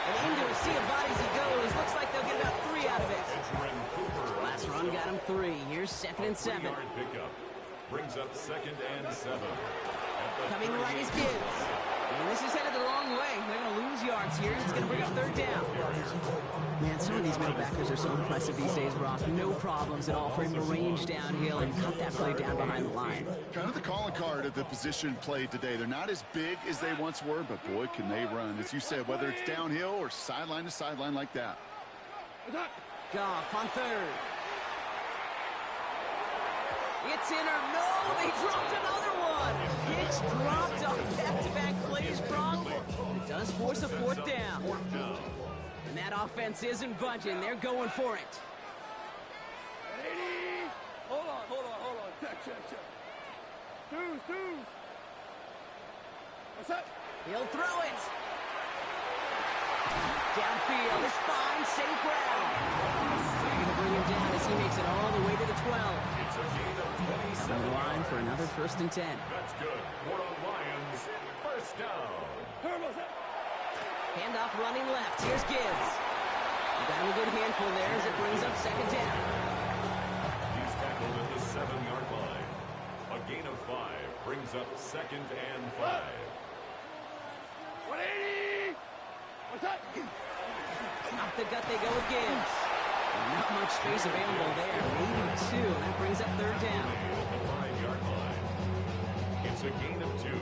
And into a sea of bodies he goes. Looks like they'll get about 3 out of it. Last run got him 3. Here's 2nd and 7. Pickup brings up 2nd and 7. Coming right is Gibbs. And this is headed the wrong way. They're going to lose yards here. It's going to bring up 3rd down. Man, some of these middle backers are so impressive these days, Brock. No problems at all for him to range downhill and cut that play down behind the line. Kind of the calling card of the position played today. They're not as big as they once were, but boy, can they run. As you said, whether it's downhill or sideline to sideline like that. Goff on 3rd. It's in or no, they dropped another one. It's dropped on back-to-back plays, Brock. It does force a 4th down. And that offense isn't budging. They're going for it. Hold on. Check. Two. What's up? He'll throw it. Downfield is fine, safe ground. They're going to bring him down as he makes it all the way to the 12. It's a gain of 27. On the line for another 1st and 10. That's good. For the Lions, 1st down. Handoff running left. Here's Gibbs. Got him a good handful there as it brings up 2nd down. He's tackled at the 7-yard line. A gain of 5 brings up 2nd and 5. 180! What's up? Off the gut they go with Gibbs. Not much space available there. Maybe 2. That brings up 3rd down. At the 5-yard line. It's a gain of 2.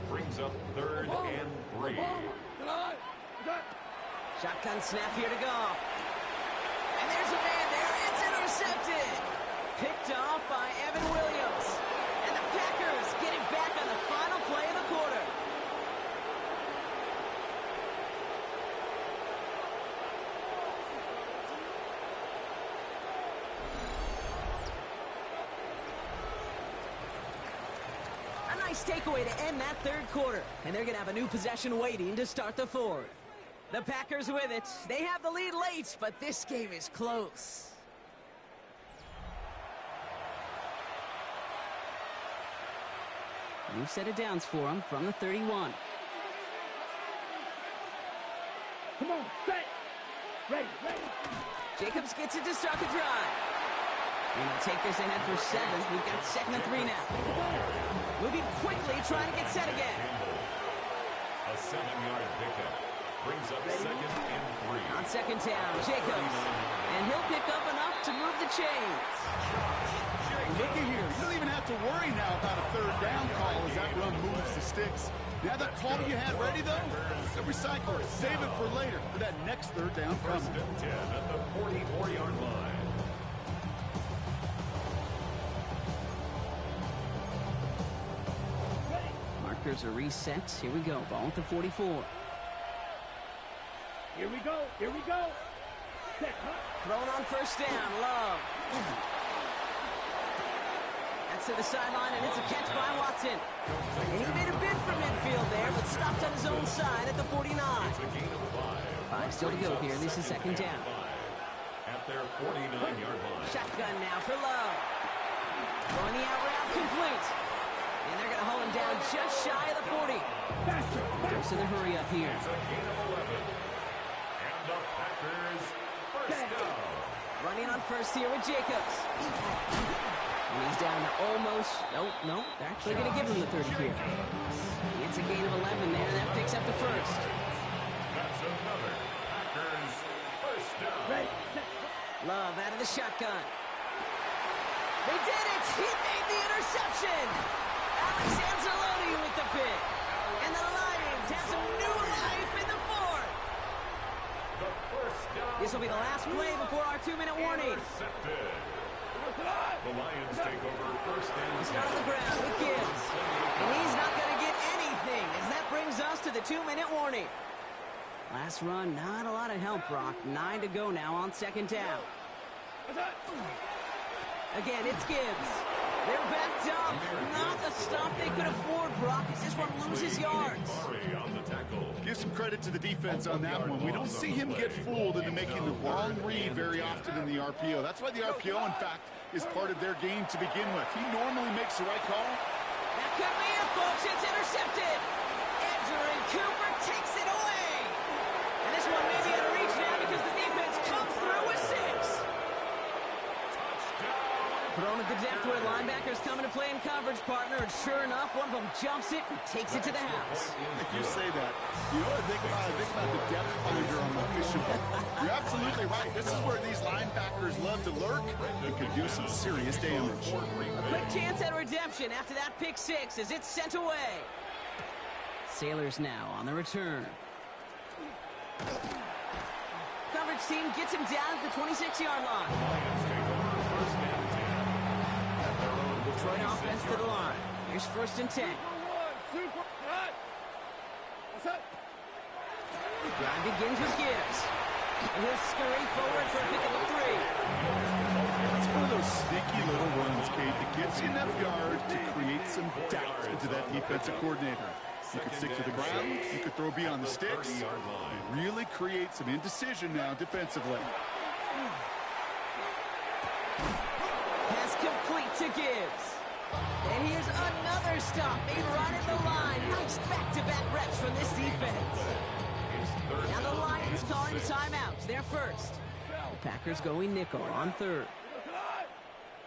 Brings up 3rd and 3. Shotgun snap here to Goff. And there's a man there. It's intercepted. Picked off by Evan Williams. And the Packers get it back on the final play of the quarter. A nice takeaway to end that 3rd quarter. And they're going to have a new possession waiting to start the 4th. The Packers with it. They have the lead late, but this game is close. New set of downs for them from the 31. Come on, set. Ready. Jacobs gets it to start the drive. And they'll take this ahead for 7. We've got 2nd and 3 now. Moving quickly, trying to get set again. A 7-yard pickup brings up 2nd and 3. On 2nd down, Jacobs. And he'll pick up enough to move the chains. Looky here. You don't even have to worry now about a 3rd down call as that run moves the sticks. Now that call you had ready, though, so recycle it. Save it for later for that next 3rd down coming. 1st and 10 at the 44-yard line. Markers are reset. Here we go. Ball at the 44. Here we go. Set, Thrown on 1st down. Love. That's to the sideline, and it's a catch by Watson. And he made a bid for midfield there, but own side at the 49. It's a gain of 5. 5 still to go here. This is second down. At their 49-yard line. Shotgun now for Love. Throwing the out route complete. And they're going to hold him down just shy of the 40. Goes in the hurry up here. It's a gain of 11. And the Packers first down. Running on first here with Jacobs. And he's down to almost... No. They're actually going to give him the 30 here. It's a gain of 11 there. That picks up the first. That's another Packers first down. Love out of the shotgun. They did it! He made the interception! Alex Anzalone with the pick. And the Lions have some new life in the fourth. The first down. This will be the last play before our 2-minute warning. Intercepted. The Lions take over first down. He's got on the ground with Gibbs. And he's not going to get anything as that brings us to the 2-minute warning. Last run, not a lot of help, Brock. 9 to go now on second down. Again, it's Gibbs. They're backed up. Not the stop they could afford, Brock, as this one loses yards. Give some credit to the defense on that one. We don't see him get fooled into making the wrong read very often in the RPO. That's why the RPO, in fact, is part of their game to begin with. He normally makes the right call. That could be it, folks. It's intercepted. Edgerrin Cooper takes it away. And this one may be out of reach now because the defense comes through with 6. Thrown at the depth where linebackers coming to play in coverage, partner, and sure enough, one of them jumps it and takes it to the house. If you say that, you know what I think about? I think about the depth finder on the fishing boat. You're absolutely right. This is where these linebackers love to lurk and could do some serious damage. A quick chance at redemption after that pick 6 as it's sent away. Sailors now on the return. Coverage team gets him down at the 26-yard line. Detroit offense to the line. Here's first and 10. The drive begins with Gibbs. And he'll scurry forward for a pickup of 3. It's one of those sneaky little runs, Kate, that gets you enough yards to create some doubt into that defensive coordinator. You could stick to the ground. You could throw beyond the sticks. It really create some indecision now defensively. Pass complete to Gibbs. And here's another stop made right at the line. Nice back-to-back reps from this defense. Now the Lions calling timeouts. They're first. The Packers going nickel on third.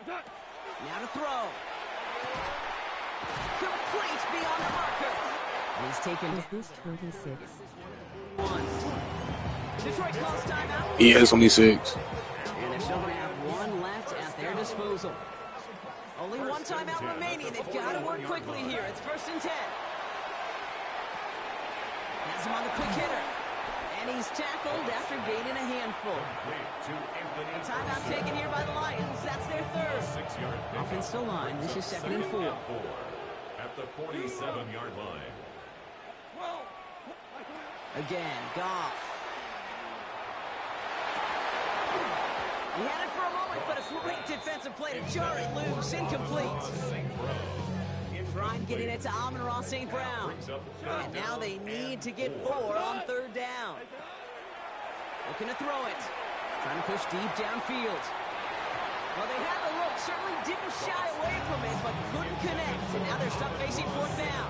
Now to throw. Complete beyond the marker. And he's taken Is this 26? 1. Detroit calls timeout. Yeah, it's only 6. And they're still going to have 1 left at their disposal. Only 1 timeout remaining. They've got to work quickly here. It's first and 10. Has him on the quick hitter. And he's tackled after gaining a handful. A timeout taken here by the Lions. That's their third. Offensive line. This is second and 4. At the 47-yard line. Again, Goff. He had it for a moment, but a great defensive play to jar it loose. Incomplete. Prime getting it to Amon-Ra St. Brown. And now they need to get 4 on third down. Looking to throw it. Trying to push deep downfield. Well, they had the look. Certainly didn't shy away from it, but couldn't connect. And now they're stuck facing fourth down.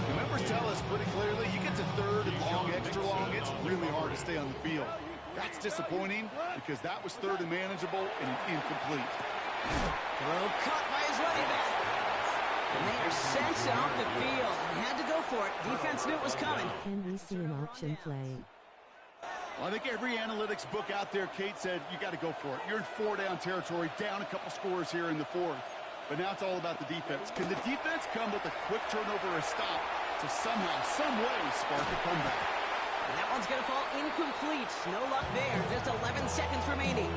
The members tell us pretty clearly, you get to third and long, extra long, it's really hard to stay on the field. That's disappointing because that was third and manageable and incomplete. Throw caught by his running back. And they are sent off the field. They had to go for it. Defense knew it was coming. Can we see an option play? Well, I think every analytics book out there, Kate, said you got to go for it. You're in 4-down territory, down a couple scores here in the fourth. But now it's all about the defense. Can the defense come with a quick turnover or stop to somehow, some way, spark a comeback? And that one's going to fall incomplete. No luck there. Just 11 seconds remaining.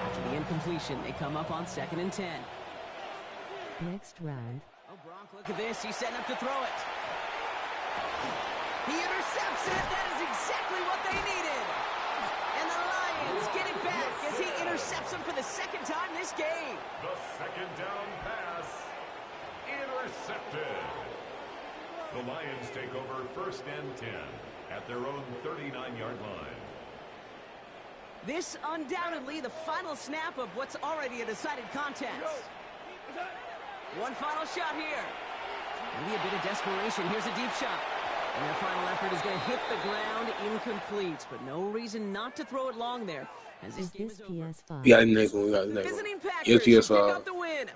After the incompletion, they come up on second and 10. Next round. Oh, Gronk, look at this. He's setting up to throw it. He intercepts it. That is exactly what they needed. And the Lions get it back as he intercepts him for the second time this game. The second down pass intercepted. The Lions take over 1st and 10 at their own 39-yard line. This undoubtedly the final snap of what's already a decided contest. One final shot here. Maybe a bit of desperation. Here's a deep shot. And their final effort is going to hit the ground incomplete. But no reason not to throw it long there. As this game is over. PS5. We got the next one. We got the next Visiting one. Packers PS5. pick up the win.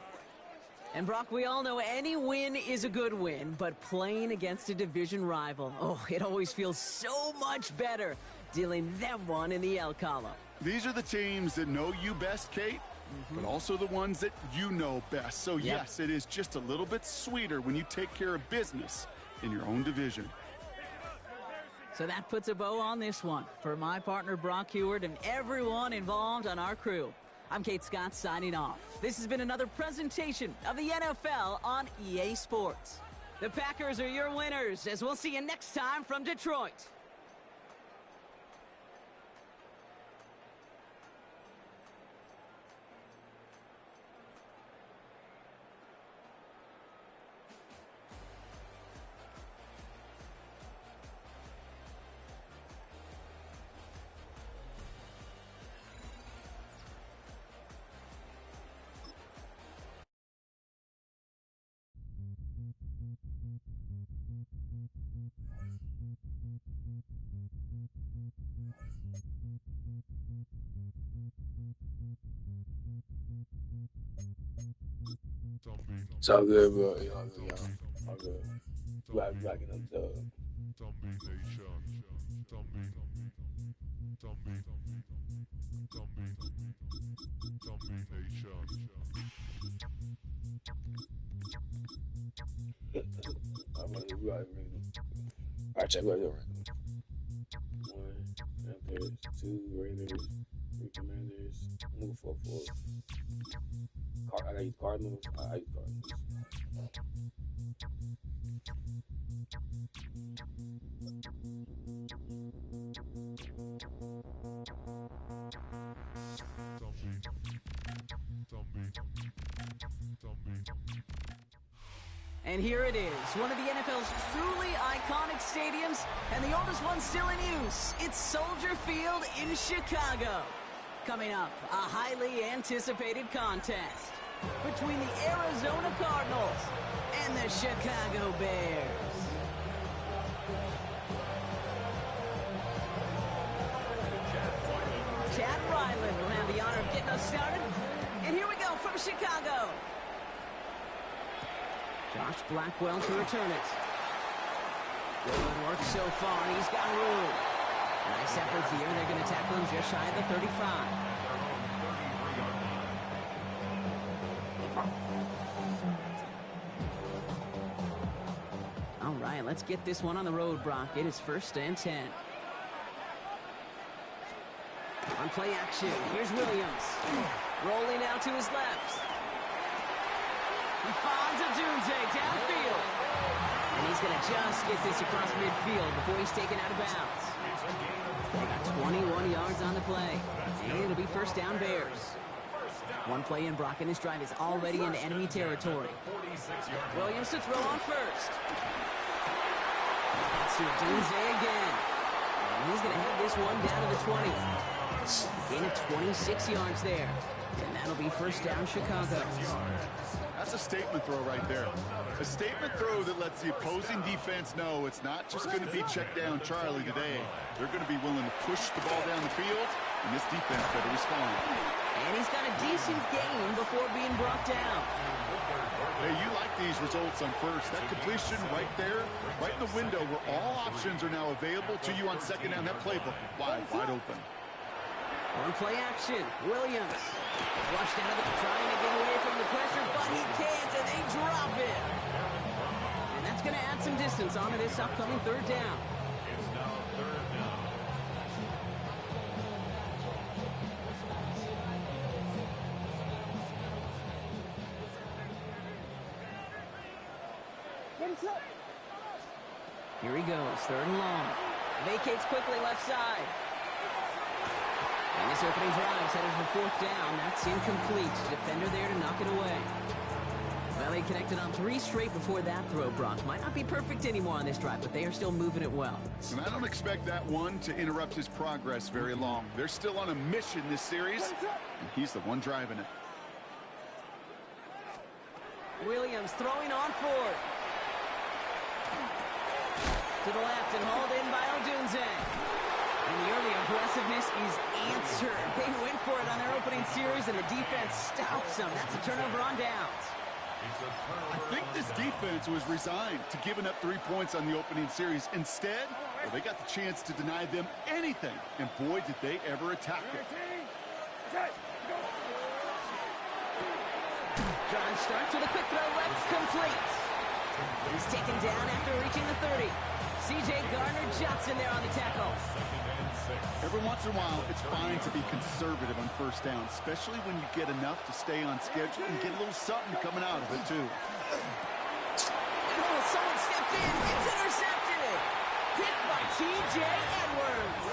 And Brock, we all know any win is a good win, but playing against a division rival, oh, it always feels so much better dealing them one in the L column. These are the teams that know you best, Kate, but also the ones that you know best. So, yes, it is just a little bit sweeter when you take care of business in your own division. So that puts a bow on this one. For my partner, Brock Huard, and everyone involved on our crew, I'm Kate Scott signing off. This has been another presentation of the NFL on EA Sports. The Packers are your winners, as we'll see you next time from Detroit. It's all good, bro. It's all good, y'all. All good. Back in the dub. Alright, check what you're doing. 1, Panthers, 2, Raiders, 3 Commanders, move 4. I gotta use Cardinals. I use Cardinals. And here it is, one of the NFL's truly iconic stadiums, and the oldest one still in use. It's Soldier Field in Chicago. Coming up, a highly anticipated contest between the Arizona Cardinals and the Chicago Bears. Chad Ryland will have the honor of getting us started. And here we go from Chicago. Josh Blackwell to return it. Good work so far. He's got room. Nice effort here. They're going to tackle him just shy of the 35. All right, let's get this one on the road, Brock. It is 1st and 10. On play action, here's Williams. Rolling out to his left. He finds a Dunze downfield. And he's going to just get this across midfield before he's taken out of bounds. They got 21 yards on the play. And it'll be 1st down Bears. One play in, Brock, and this drive is already into enemy territory. Williams to throw on first. That's to Dunze again. And he's going to have this one down to the 20. Gain of 26 yards there. And that'll be 1st down Chicago. That's a statement throw right there. A statement throw that lets the opposing defense know it's not just going to be check down Charlie today. They're going to be willing to push the ball down the field, and this defense better respond. And he's got a decent gain before being brought down. Hey, you like these results on first. That completion right there, right in the window where all options are now available to you on 2nd down. That playbook wide open. On play action, Williams. Flushed out of the, trying to get away from the pressure, but he can't, and they drop it. And that's going to add some distance onto this upcoming 3rd down. It's now 3rd down. Here he goes, 3rd and long. Vacates quickly left side. And this opening drive is headed for 4th down. That's incomplete. Defender there to knock it away. Well, They connected on 3 straight before that throw, Brock. Might not be perfect anymore on this drive, but they are still moving it well. And I don't expect that one to interrupt his progress very long. They're still on a mission this series, and he's the one driving it. Williams throwing on 4th. To the left and hauled in by Odunze. And the early aggressiveness is answered. They went for it on their opening series, and the defense stops them. That's a turnover on downs. I think this defense was resigned to giving up 3 points on the opening series. Instead, well, they got the chance to deny them anything. And boy, did they ever attack it. John starts with a quick throw left, complete. He's taken down after reaching the 30. C.J. Gardner-Johnson there on the tackle. Every once in a while, it's fine to be conservative on first down, especially when you get enough to stay on schedule and get a little something coming out of it, too. Oh, someone stepped in. It's intercepted. Hit by T.J. Edwards.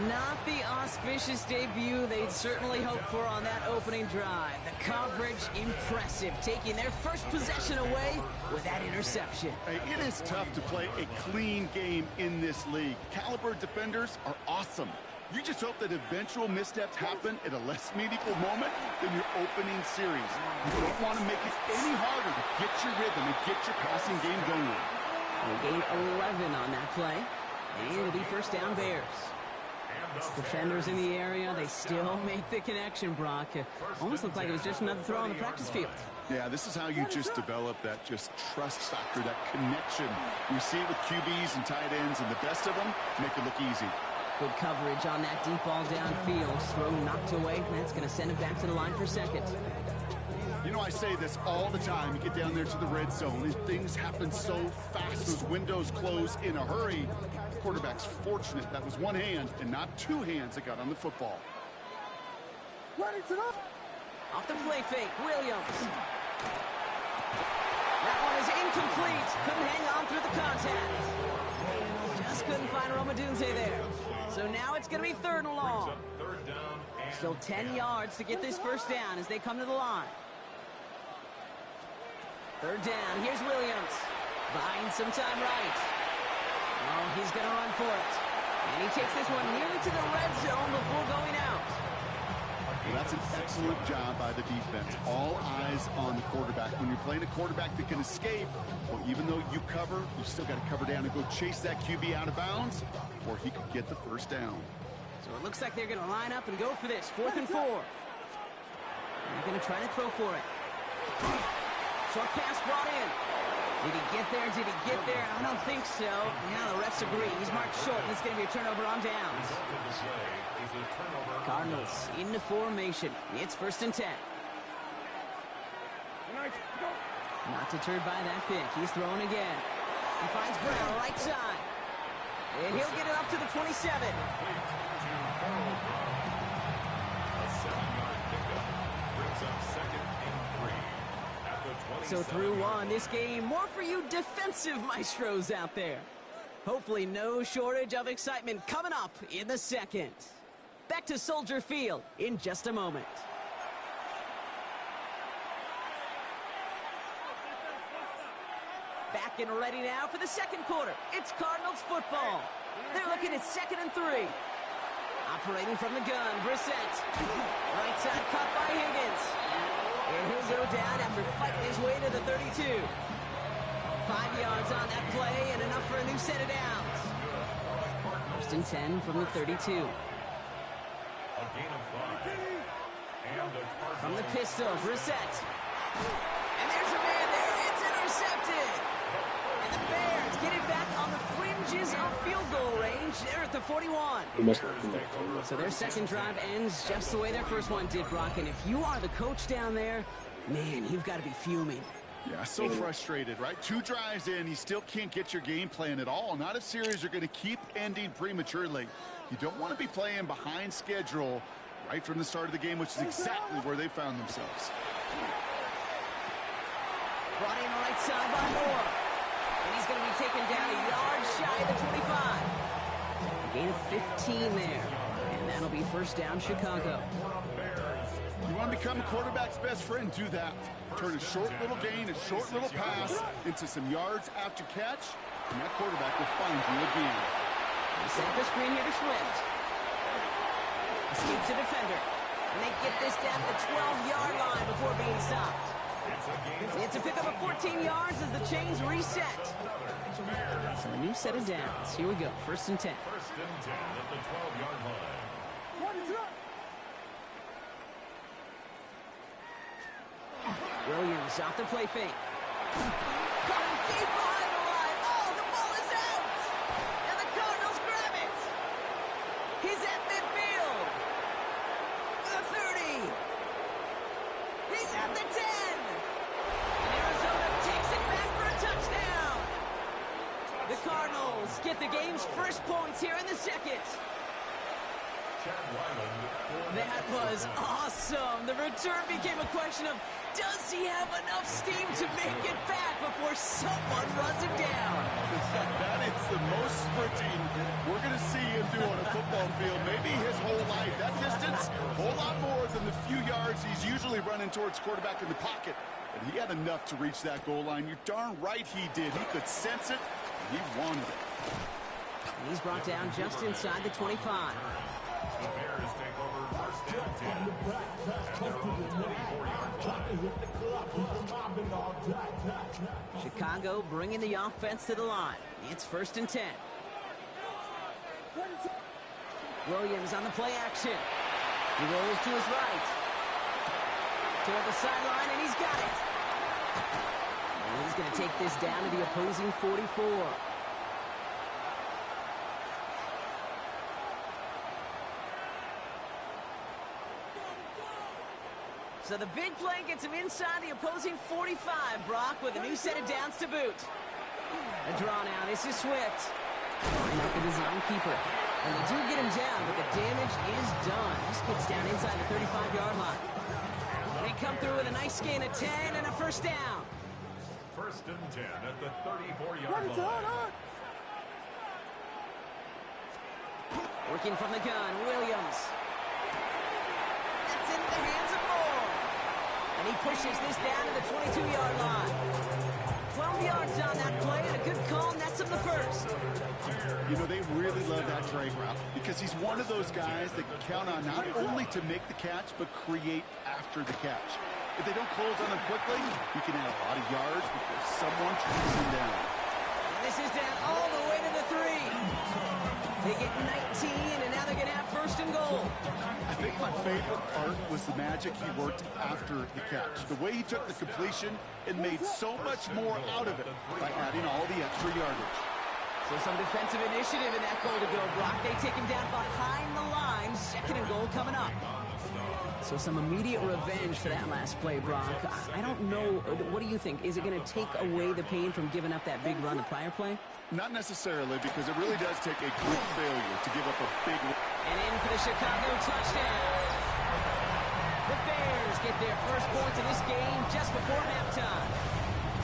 Not the auspicious debut they'd certainly hoped for on that opening drive. The coverage, impressive, taking their first possession away with that interception. Hey, it is tough to play a clean game in this league. Caliber defenders are awesome. You just hope that eventual missteps happen at a less meaningful moment than your opening series. You don't want to make it any harder to get your rhythm and get your passing game going. They gained 11 on that play, and it'll be first down Bears. Defenders in the area, they still make the connection, Brock. Almost looked like it was just another throw on the practice field. Yeah, this is how you just develop that just trust factor, that connection. We see it with QBs and tight ends, and the best of them make it look easy. Good coverage on that deep ball downfield. Throw knocked away. That's going to send it back to the line for second. You know, I say this all the time. You get down there to the red zone, and things happen so fast. Those windows close in a hurry. The quarterback's fortunate that was one hand and not 2 hands that got on the football. Off the play fake, Williams. That one is incomplete. Couldn't hang on through the contact. Just couldn't find Rome Odunze there. So now it's going to be 3rd and long. Still 10 yards to get this first down as they come to the line. 3rd down. Here's Williams. Buying some time right. Oh, he's going to run for it. And he takes this one nearly to the red zone before going out. Well, that's an excellent job by the defense. All eyes on the quarterback. When you're playing a quarterback that can escape, well, even though you cover, you still got to cover down and go chase that QB out of bounds before he could get the first down. So it looks like they're going to line up and go for this. 4th and 4. They're going to try to throw for it. Short pass brought in. Did he get there? Did he get there? I don't think so. Now the refs agree. He's marked short, and it's going to be a turnover on downs. Cardinals into formation. It's 1st and 10. Not deterred by that pick. He's throwing again. He finds Brown right side. And he'll get it up to the 27. So through one, this game, more for you defensive maestros out there. Hopefully no shortage of excitement coming up in the second. Back to Soldier Field in just a moment. Back and ready now for the second quarter. It's Cardinals football. They're looking at 2nd and 3. Operating from the gun, Brissett. Right side cut by Higgins. And he'll go down after fighting his way to the 32. 5 yards on that play and enough for a new set of downs. 1st and 10 from the 32. From the pistol, Brissett. And there's a man there. It's intercepted. And the Bears get it back on the fringes of field goal range. They're at the 41. So their second drive ends just the way their first one did, Brock. And if you are the coach down there, man, you've got to be fuming. Yeah, so frustrated, right? 2 drives in, you still can't get your game plan at all. Not a series you're going to keep ending prematurely. You don't want to be playing behind schedule right from the start of the game, which is exactly where they found themselves. Brought in right side by Moore. And he's going to be taken down a yard shy of the 25. A gain of 15 there. And that'll be first down, Chicago. You want to become a quarterback's best friend, do that. Turn a short little gain, a short little pass into some yards after catch, and that quarterback will find you again. Set the screen here to Swift. Escapes the defender. And they get this down to the 12-yard line before being stopped. It's a pickup of 14 yards as the chains reset. So a new set of downs. Here we go. 1st and 10. 1st and 10 at the 12-yard line. Williams off the play fake. Coming deep behind the line. Oh, the ball is out. And the Cardinals grab it. He's at midfield. The 30. He's at the 10. And Arizona takes it back for a touchdown. The Cardinals get the game's first points here in the second. That was awesome. The return became a question of, does he have enough steam to make it back before someone runs him down? That is the most sprinting we're going to see him do on a football field. Maybe his whole life. That distance, a whole lot more than the few yards he's usually running towards quarterback in the pocket. But he had enough to reach that goal line. You're darn right he did. He could sense it, and he wanted it. And he's brought down just inside the 25. The Bears take over 1st and 10 at their own 24-yard line. Chicago bringing the offense to the line. It's 1st and 10. Williams on the play action. He rolls to his right. Toward the sideline, and he's got it. And he's going to take this down to the opposing 44. So the big play gets him inside the opposing 45, Brock, with a new set of downs to boot. A draw now. This is Swift. Not the design keeper. And they do get him down, but the damage is done. This gets down inside the 35-yard line. They come through with a nice gain of 10 and a first down. 1st and 10 at the 34-yard line. Working from the gun, Williams. That's in the hands of Moore. And he pushes this down to the 22-yard line. 12 yards on that play, and a good call nets him the first. You know, they really love that drag route because he's one of those guys that can count on not only to make the catch, but create after the catch. If they don't close on him quickly, he can add a lot of yards before someone tracks him down. And this is down all the way to the 3. They get 19, and now they're going to have 1st and goal. I think my favorite part was the magic he worked after the catch. The way he took the completion and made so much more out of it by adding all the extra yardage. So some defensive initiative in that goal to go, Brock. They take him down behind the line. 2nd and goal coming up. So some immediate revenge for that last play, Brock. I don't know. What do you think? Is it going to take away the pain from giving up that big run the prior play? Not necessarily, because it really does take a good failure to give up a big run. And in for the Chicago touchdown. The Bears get their first points of this game just before halftime.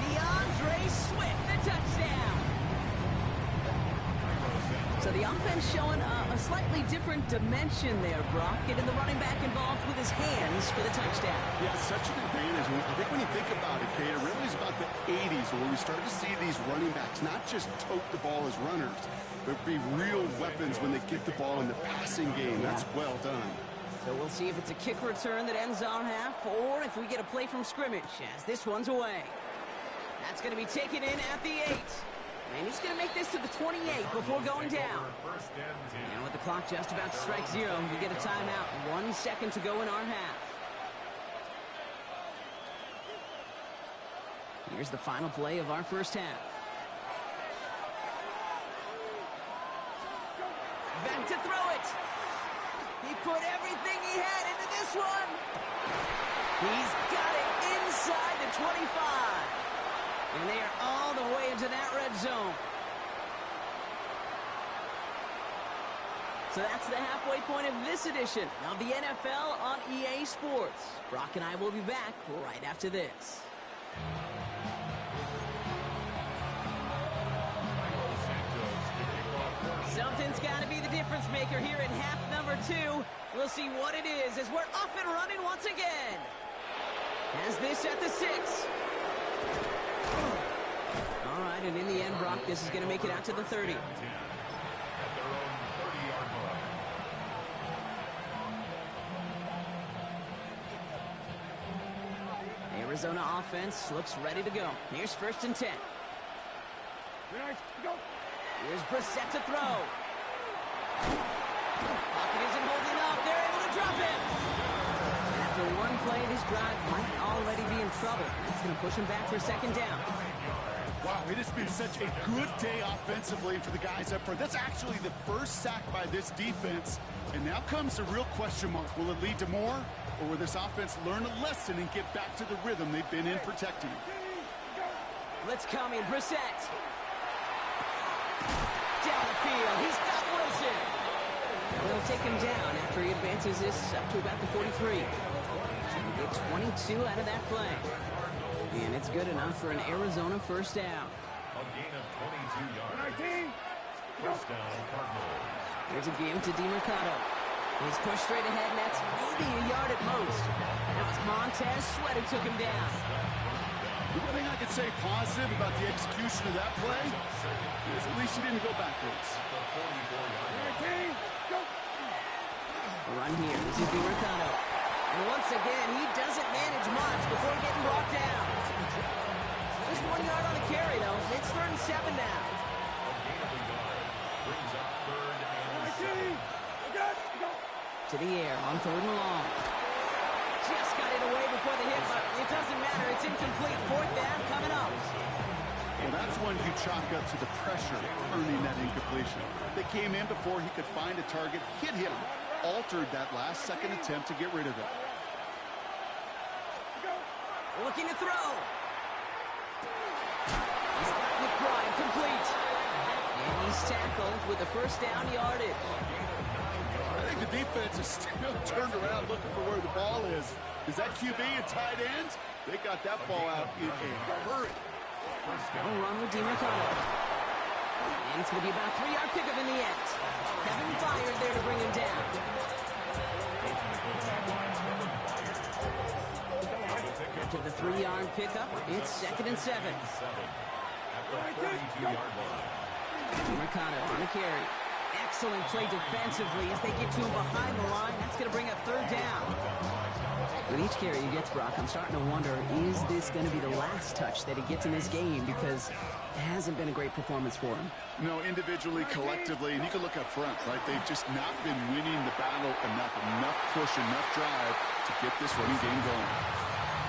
DeAndre Swift, the touchdown. So the offense showing a slightly different dimension there, Brock. Getting the running back involved with his hands for the touchdown. Yeah, such an advantage. I think when you think about it, Kate, it really is about the 80s where we start to see these running backs not just tote the ball as runners, but be real weapons when they get the ball in the passing game. That's well done. So we'll see if it's a kick return that ends our half or if we get a play from scrimmage as this one's away. That's going to be taken in at the 8. And he's going to make this to the 28 before going down. And with the clock just about to strike 0, we get a timeout. 1 second to go in our half. Here's the final play of our first half. Back to throw it. He put everything he had into this one. He's got it inside the 25. And they are all the way into that red zone. So that's the halfway point of this edition of the NFL on EA Sports. Brock and I will be back right after this. Something's got to be the difference maker here in half number 2. We'll see what it is as we're up and running once again. Has this at the 6. All right, and in the end, Brock, this is going to make it out to the 30. Arizona offense looks ready to go. Here's 1st and 10. Here's Brissett to throw. Pocket isn't holding up. They're able to drop it. And after one play, this drive might already be in trouble. That's going to push him back for 2nd down. Wow, it has been such a good day offensively for the guys up front. That's actually the first sack by this defense. And now comes the real question mark. Will it lead to more? Or will this offense learn a lesson and get back to the rhythm they've been in protecting? Blitz coming, Brissett. Down the field, he's got Wilson. They'll take him down after he advances this up to about the 43. Get 22 out of that play. And it's good enough for an Arizona 1st down. A gain of 22 yards. 1st down, Cardinals. Here's a game to DeMercado. He's pushed straight ahead, and that's maybe a yard at most. Now it's Montez Sweat who took him down. The one thing I could say positive about the execution of that play is at least he didn't go backwards. A run here. This is DeMercado. And once again, he doesn't manage much before getting brought down. Just 1 yard on the carry, though. It's 3rd and 7 now. Brings up 3rd and 7. To the air on 3rd and long. Just got it away before the hit, but it doesn't matter. It's incomplete. 4th down coming up. Well, that's one you chalk up to the pressure earning that incompletion. They came in before he could find a target, hit him, altered that last-second attempt to get rid of it. Looking to throw. He's got McBride complete. And he's tackled with the 1st down yardage. I think the defense is still turned around looking for where the ball is. Is that QB and tight ends? They got that ball out in a hurry. No run with DeMercado. And it's going to be about a 3-yard pickup in the end. Kevin Byard there to bring him down. After the 3-yard pickup, it's 2nd and 7. DeMercado on the carry. Excellent play defensively as they get to him behind the line. That's going to bring up 3rd down. With each carry he gets, Brock, I'm starting to wonder, is this going to be the last touch that he gets in this game? Because it hasn't been a great performance for him. No, individually, collectively, and you can look up front, right? They've just not been winning the battle enough push, enough drive to get this running game going.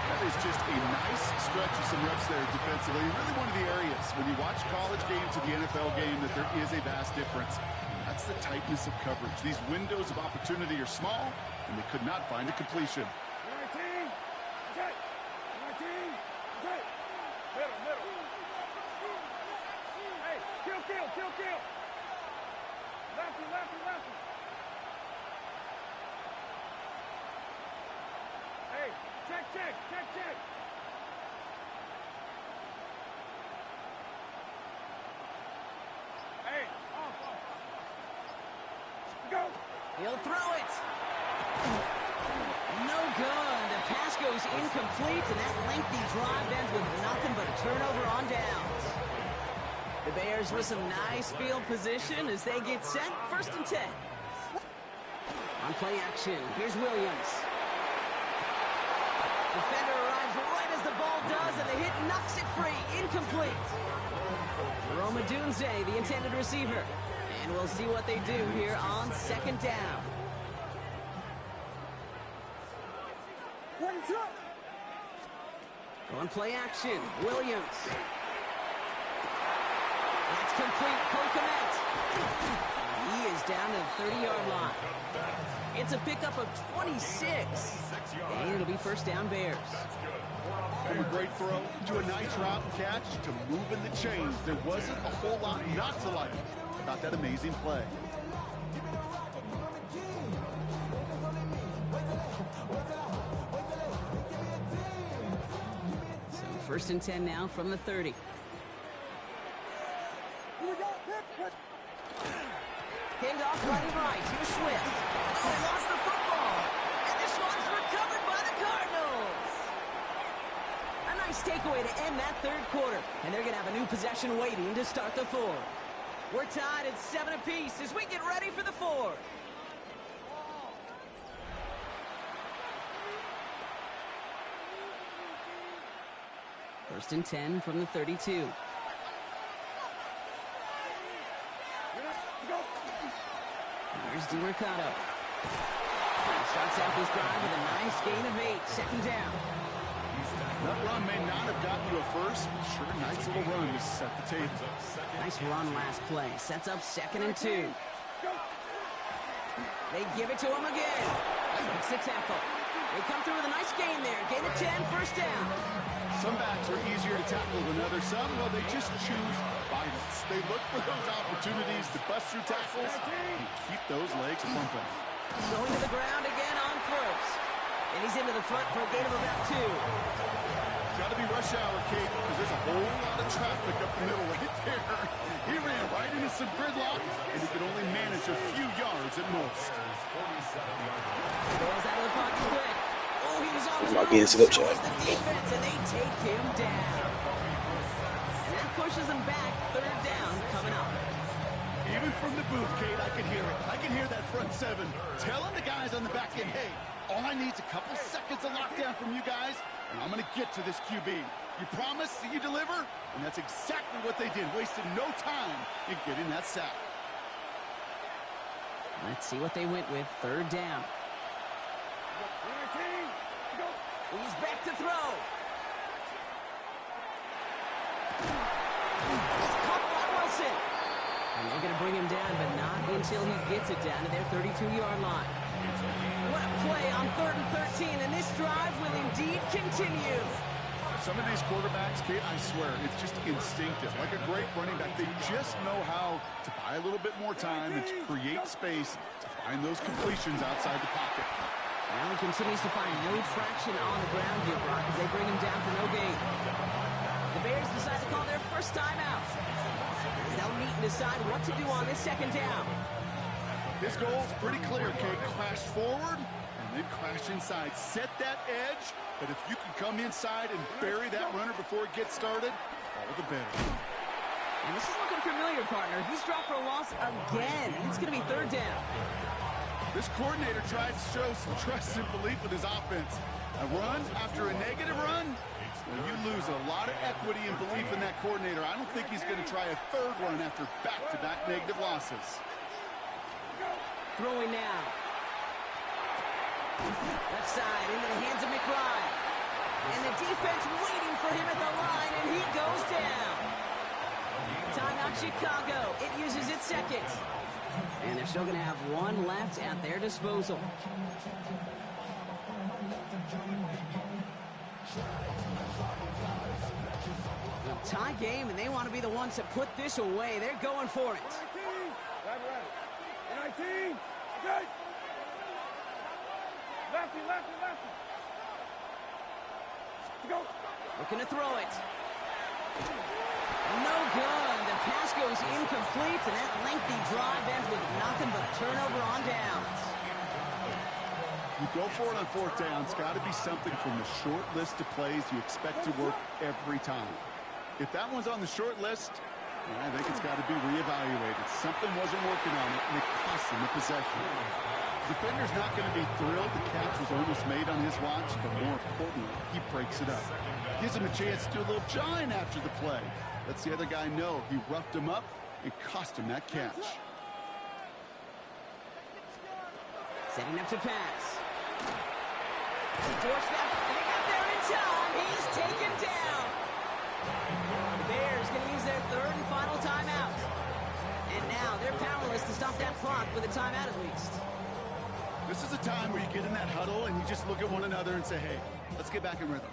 That is just a nice stretch of some reps there defensively. Really one of the areas, when you watch college game to the NFL game, that there is a vast difference. That's the tightness of coverage. These windows of opportunity are small, and they could not find a completion. Kill. Lefty. Hey, check. Hey, off. Go. He'll throw it. No good. The pass goes incomplete, and that lengthy drive ends with nothing but a turnover on downs. The Bears with some nice field position as they get set. 1st and 10. On play action, here's Williams. Defender arrives right as the ball does, and the hit knocks it free. Incomplete. Roma Dunze, the intended receiver. And we'll see what they do here on 2nd down. On play action, Williams. That's complete. Kokomet. He is down to the 30-yard line. It's a pickup of 26. And it'll be 1st down Bears. From a great throw to a nice route and catch to moving the chains, there wasn't a whole lot not to like about that amazing play. So 1st and 10 now from the 30. Pinned off running right. Here's Swift. Oh, he lost the football. And this one's recovered by the Cardinals. A nice takeaway to end that third quarter. And they're going to have a new possession waiting to start the fourth. We're tied at 7 apiece as we get ready for the fourth. First and 10 from the 32. Here's DiMercato. Starts out this drive with a nice gain of 8. Second down. That run may not have gotten you a first, but sure, nice little run to set the table. Nice run last play. Sets up 2nd and 2. They give it to him again. Makes the tackle. They come through with a nice gain there. Gain of 10, first down. Some backs are easier to tackle than others. Some, well, they just choose violence. They look for those opportunities to bust through tackles and keep those legs pumping. Going to the ground again on first. And he's into the front for a gain of about 2. Got to be rush hour, Kate, because there's a whole lot of traffic up the middle right there. He ran right into some gridlock, and he could only manage a few yards at most. Goes out of the pocket quick. Oh, he was on the move. So is the defense, and they take him down. And that pushes him back. Third down coming up. Even from the booth, Kate, I can hear it. I can hear that front 7 telling the guys on the back end, hey, all I need is a couple seconds of lockdown from you guys, and I'm going to get to this QB. You promise that you deliver? And that's exactly what they did. Wasted no time in getting that sack. Let's see what they went with. Third down. He's back to throw. It's caught by Wilson. And they're going to bring him down, but not until he gets it down to their 32-yard line. What a play on 3rd and 13, and this drive will indeed continue. Some of these quarterbacks, Kate, I swear, it's just instinctive. Like a great running back, they just know how to buy a little bit more time and to create space to find those completions outside the pocket. Well, he continues to find no traction on the ground here, Brock, as they bring him down for no gain. The Bears decide to call their first timeout. They'll meet and decide what to do on this second down. His goal is pretty clear, Kate. Crash forward and then crash inside. Set that edge, but if you can come inside and bury that runner before it gets started, all the better. And this is looking familiar, partner. He's dropped for a loss again. It's going to be third down. This coordinator tried to show some trust and belief with his offense. A run after a negative run, well, you lose a lot of equity and belief in that coordinator. I don't think he's going to try a third run after back-to-back negative losses. Throwing now. Left side into the hands of McBride. And the defense waiting for him at the line, and he goes down. Timeout Chicago. It uses its second. And they're still going to have one left at their disposal. A tie game, and they want to be the ones to put this away. They're going for it. 19, good. Lefty, lefty, lefty. Go. Looking to throw it. No good. The pass goes incomplete, and that lengthy drive ends with nothing but a turnover on downs. You go for it on fourth down. It's got to be something from the short list of plays you expect to work every time. If that one's on the short list, I think it's got to be reevaluated. Something wasn't working on it, and it cost him the possession. The defender's not going to be thrilled the catch was almost made on his watch, but more importantly, he breaks it up. Gives him a chance to do a little jawing after the play. Lets the other guy know he roughed him up and cost him that catch. Setting up to pass. Forced that, and they got there in time. He's taken down. The Bears going to use their third and final timeout. And now they're powerless to stop that clock with a timeout at least. This is a time where you get in that huddle and you just look at one another and say, hey, let's get back in rhythm.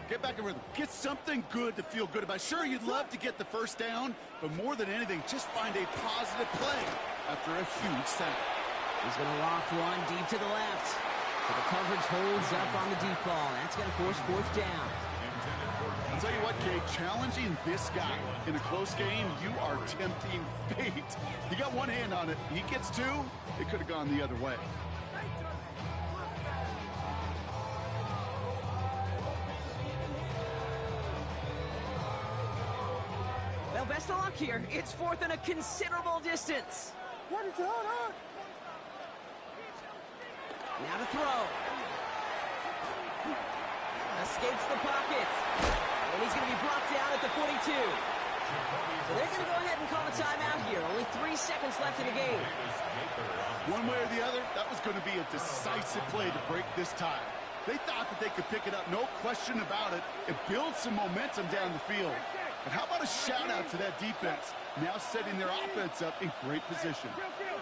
Get back in rhythm. Get something good to feel good about. Sure, you'd love to get the first down, but more than anything, just find a positive play after a huge sack. He's going to loft one deep to the left. So the coverage holds up on the deep ball. That's going to force fourth down. I'll tell you what, Kate, challenging this guy in a close game, you are tempting fate. He got one hand on it. He gets two, it could have gone the other way. Well, best of luck here. It's fourth and a considerable distance. What is it? Hold on. Now to throw. Escapes the pocket. And he's going to be brought down at the 42. So they're going to go ahead and call a timeout here. Only 3 seconds left in the game. One way or the other, that was going to be a decisive play to break this tie. They thought that they could pick it up, no question about it, and build some momentum down the field. But how about a shout-out to that defense, now setting their offense up in great position. Kill.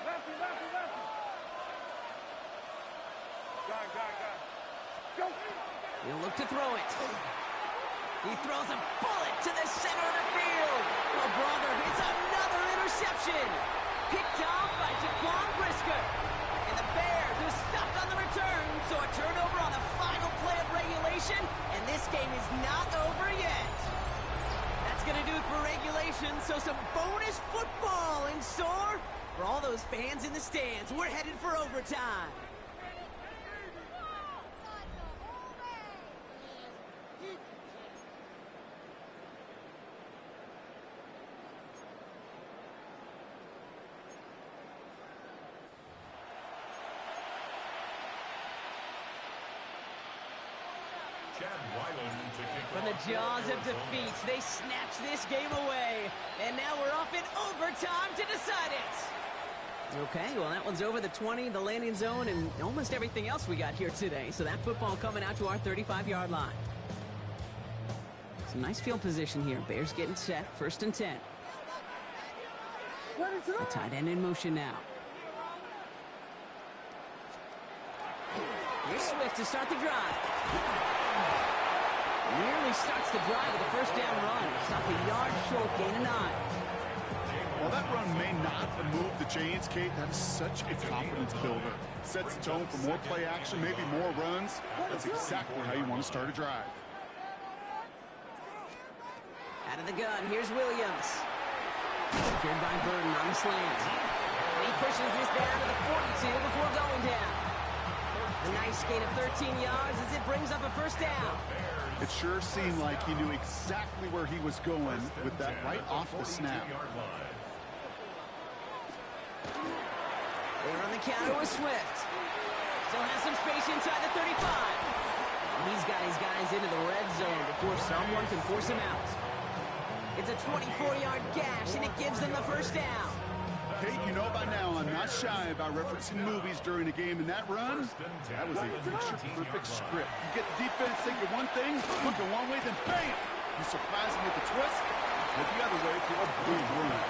Lefty. Go. He'll look to throw it. He throws a bullet to the center of the field. Oh, brother, it's another interception. Picked off by Jaquan Brisker. And the Bears are stuck on the return, so a turnover on the final play of regulation, and this game is not over yet. That's going to do it for regulation, so some bonus football in store for all those fans in the stands. We're headed for overtime. From the jaws of defeat, they snatch this game away. And now we're off in overtime to decide it. Okay, well, that one's over the 20, the landing zone, and almost everything else we got here today. So that football coming out to our 35-yard line. Some nice field position here. Bears getting set, 1st and 10. The tight end in motion now. Here's Swift to start the drive. Nearly starts the drive with a first down run. Stopped a yard short, gain of 9. While that run may not move the chains, Kate, that is such a confidence builder. Sets the tone for more play action, maybe more runs. That's exactly how you want to start a drive. Out of the gun, here's Williams. Secured by Burton on the slant. He pushes this down to the 42 before going down. A nice gain of 13 yards as it brings up a first down. It sure seemed like he knew exactly where he was going with that right off the snap. They're on the counter with Swift. Still has some space inside the 35. He's got his guys into the red zone before someone can force him out. It's a 24-yard gash, and it gives them the first down. Kate, you know by now I'm not shy about referencing movies during a game, and that run, that was a picture-perfect script. You get the defense thinking one thing, looking one way, then bam! You surprise them with the twist, go the other way for a big run.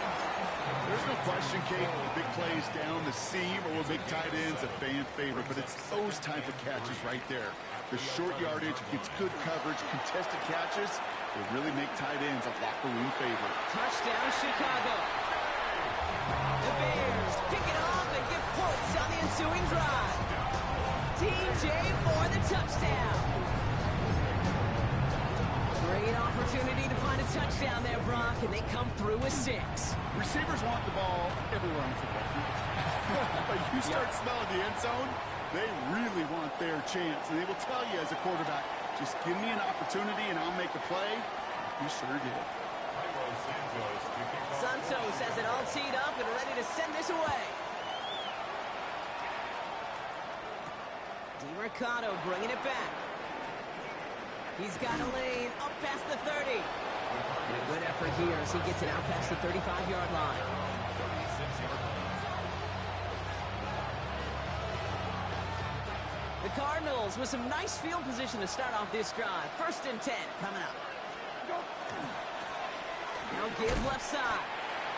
There's no question, Kate, the big plays down the seam or with big tight ends, a fan favorite, but it's those type of catches right there. The short yardage gets good coverage, contested catches, they really make tight ends a locker room favorite. Touchdown, Chicago. The Bears pick it off and give points on the ensuing drive. TJ for the touchdown. Great opportunity to find a touchdown there, Brock, and they come through with 6. Receivers want the ball everywhere on the football field. But you start smelling the end zone, they really want their chance. And they will tell you as a quarterback, just give me an opportunity and I'll make a play. He sure did. Santos has it all teed up and ready to send this away. DiMercato bringing it back. He's got a lane up past the 30. And a good effort here as he gets it out past the 35-yard line. The Cardinals with some nice field position to start off this drive. 1st and 10 coming up. Now give left side.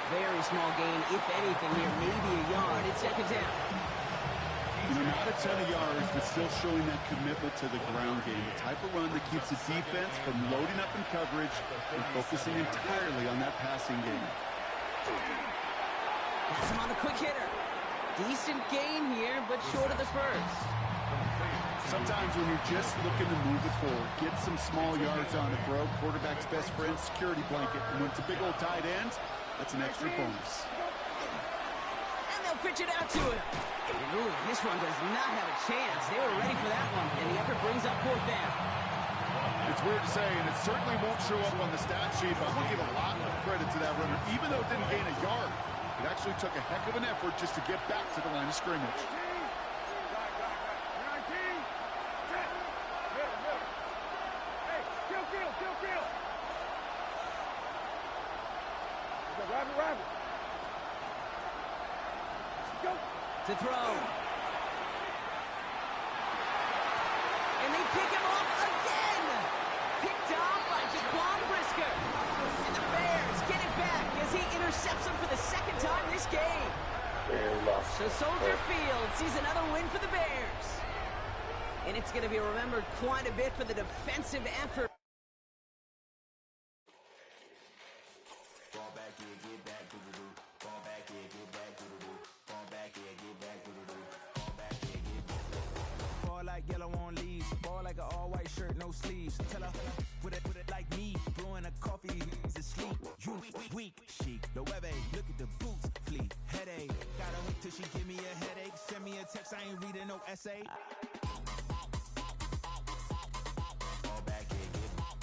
Very small gain, if anything here, maybe a yard. It's 2nd down. Not a ton of yards, but still showing that commitment to the ground game. The type of run that keeps the defense from loading up in coverage and focusing entirely on that passing game. That's him on the quick hitter. Decent gain here, but short of the first. Sometimes when you're just looking to move it forward, get some small yards on the throw, quarterback's best friend, security blanket. And when it's a big old tight end, that's an extra bonus. And they'll pitch it out to him. And ooh, this one does not have a chance. They were ready for that one, and the effort brings up 4th down. It's weird to say, and it certainly won't show up on the stat sheet, but I'm going to give a lot of credit to that runner. Even though it didn't gain a yard, it actually took a heck of an effort just to get back to the line of scrimmage. Rabbit. Go. To throw. And they pick him off again. Picked off by Jaquan Brisker. And the Bears get it back as he intercepts him for the 2nd time this game. So Soldier Field sees another win for the Bears. And it's going to be remembered quite a bit for the defensive effort. Like yellow on leaves, ball like an all-white shirt, no sleeves. Tell her with it like me, blowing a coffee to sleep. You weak, chic. The web look at the boots, fleet. Headache, gotta wait till she give me a headache. Send me a text, I ain't reading no essay. Fall back here, get back.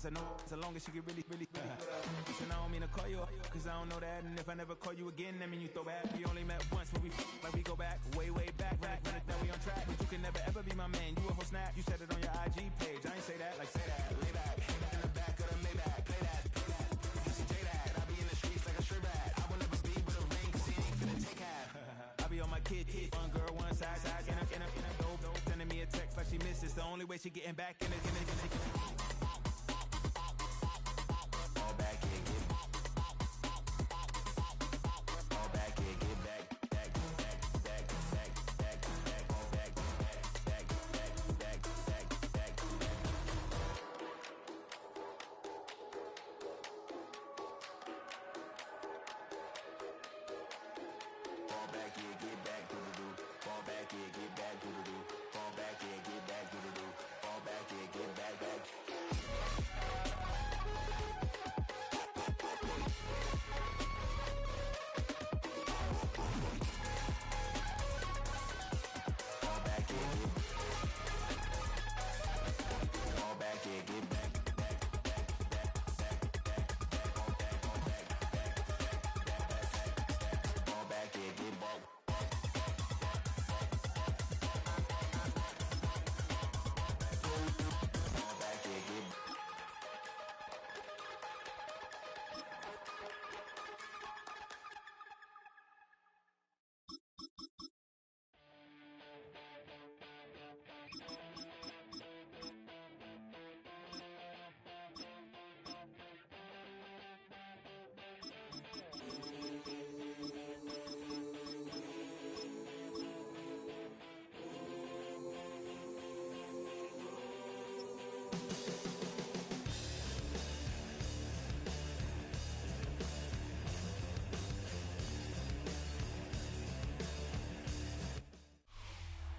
I know so long as she get really listen, I don't mean to call you up, cause I don't know that. And if I never call you again, that mean you throw back. We only met once when we like we go back, way back. When it that we on track, but you can never ever be my man. You a whole snap, you said it on your IG page. I ain't say that, like say that, lay back, in the back of the Maybach, play that. You see J that, I be in the streets like a strip rat. I will never be with a ring, cause he ain't finna take half. I be on my kid, one girl, one side, in a dope, sending me a text like she misses. The only way she getting back in it.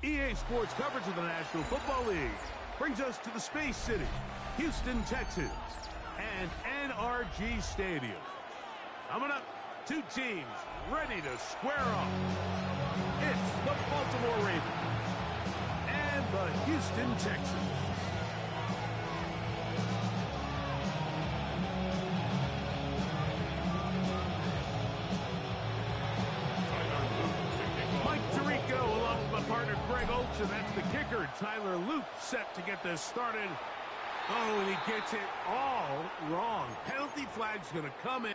EA Sports coverage of the National Football League brings us to the Space City, Houston, Texas, and NRG Stadium. Coming up, two teams ready to square off. It's the Baltimore Ravens and the Houston Texans. And that's the kicker, Tyler Luke, set to get this started. Oh, and he gets it all wrong. Penalty flag's going to come in.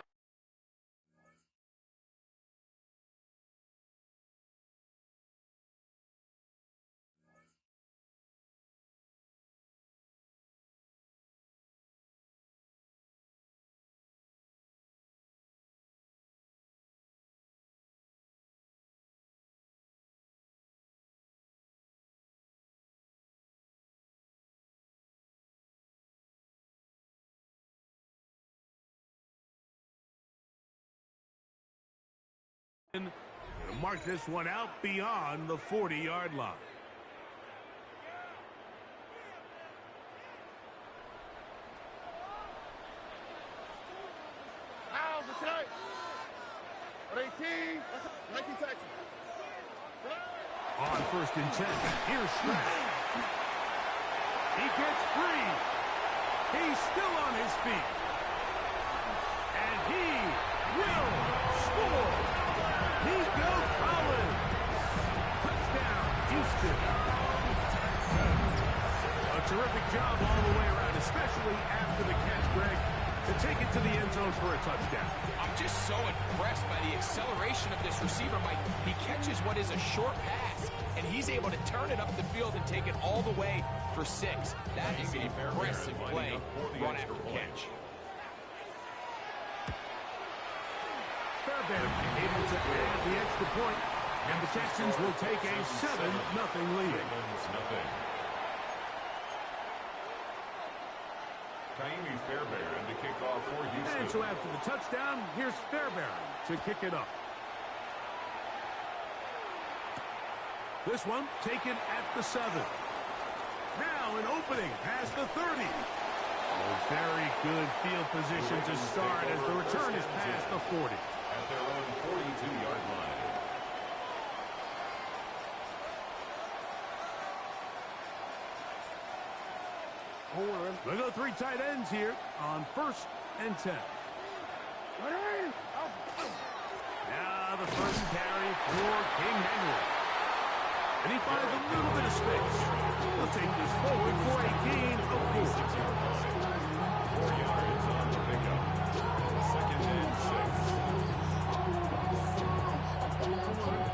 Gonna mark this one out beyond the 40-yard line. On 1st and 10, here's Stroud. He gets free. He's still on his feet. And he will score. Nico Collins. Touchdown, Houston. A terrific job all the way around, especially after the catch, Greg, to take it to the end zone for a touchdown. I'm just so impressed by the acceleration of this receiver, Mike. He catches what is a short pass, and he's able to turn it up the field and take it all the way for 6. That is an impressive play, run after catch. Fairbairn able to add the extra point, and the Texans will take a 7-0 lead. Ka'imi Fairbairn to kick off for Houston. And so after the touchdown, here's Fairbairn to kick it up. This one taken at the 7. Now an opening past the 30. Oh, very good field position to start as the return is past the 40. At their own 42-yard line. We'll go 3 tight ends here on 1st and 10. Now the first carry for King Henry. And he finds a little bit of space. He'll take this forward for a gain of 4. 4 yards on the pickup. 2nd and 6.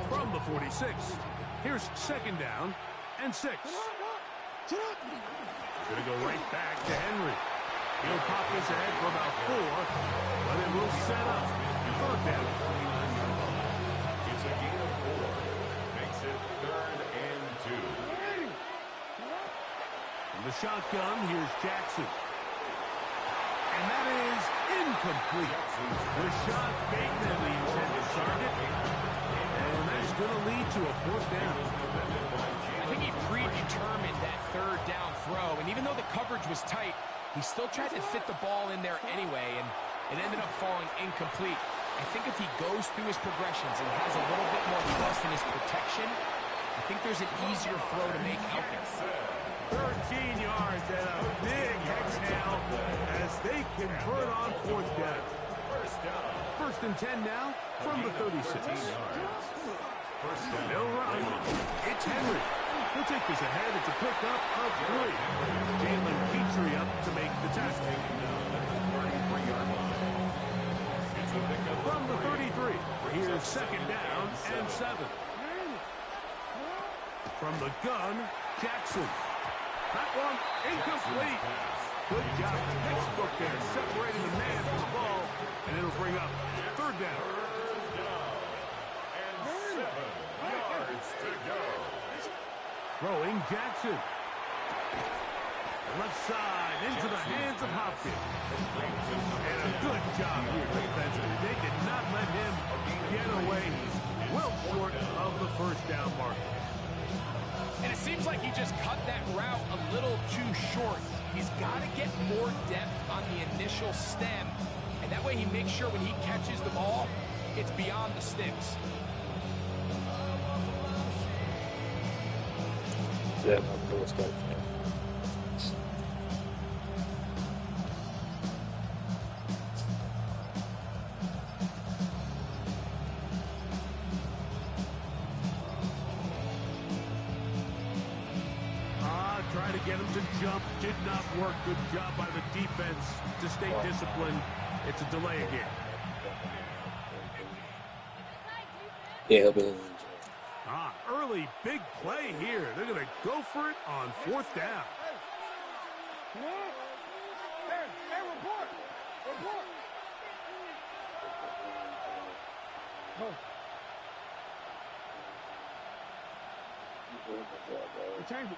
From the 46, here's 2nd down and 6. Going to go right back to Henry. He'll pop this ahead for about 4, but it will set up 3rd down. It's a gain of 4. Makes it 3rd and 2. From the shotgun, here's Jackson. And that is incomplete. Rashad Bateman, the intended target. And that's going to lead to a 4th down. I think he predetermined that 3rd down throw, and even though the coverage was tight, he still tried to fit the ball in there anyway, and it ended up falling incomplete. I think if he goes through his progressions and has a little bit more trust in his protection, I think there's an easier throw to make out there. 13 yards and a big exhale as they convert on 4th down. 1st and 10 now from the 36. They'll run. It's Henry. He'll take this ahead. It's a pickup of 3. Jalen Petrie up to make the tackle. From the 33, here's 2nd down and 7. From the gun, Jackson. That one incomplete. Good job. Textbook there, separating the man from the ball, and it'll bring up 3rd down. And 7 yards to go. Throwing Jackson. Left side into the hands of Hopkins. And a good job here defensively. They did not let him get away. Well short of the 1st down mark. And it seems like he just cut that route a little too short. He's got to get more depth on the initial stem. And that way he makes sure when he catches the ball, it's beyond the sticks. Yeah, my first guy. Trying to get him to jump. Did not work. Good job by the defense to stay disciplined. It's a delay again. Yeah, he'll be early big play here. They're going to go for it on 4th down. Hey, report! Report! Return it.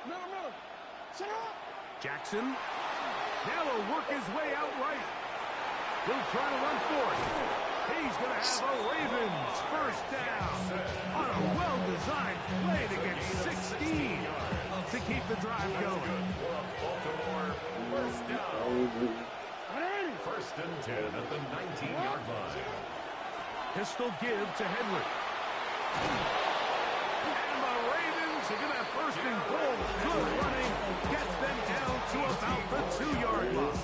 Miller! Shut up! Jackson. Now he'll work his way out right. will try to run for it. He's going to have a Ravens first down on a well-designed play to get 16 to keep the drive going. Baltimore first down. First and 10 at the 19-yard line. Pistol give to Henry. And the Ravens are going to have first and goal. Good running. Gets them down to about the 2-yard line.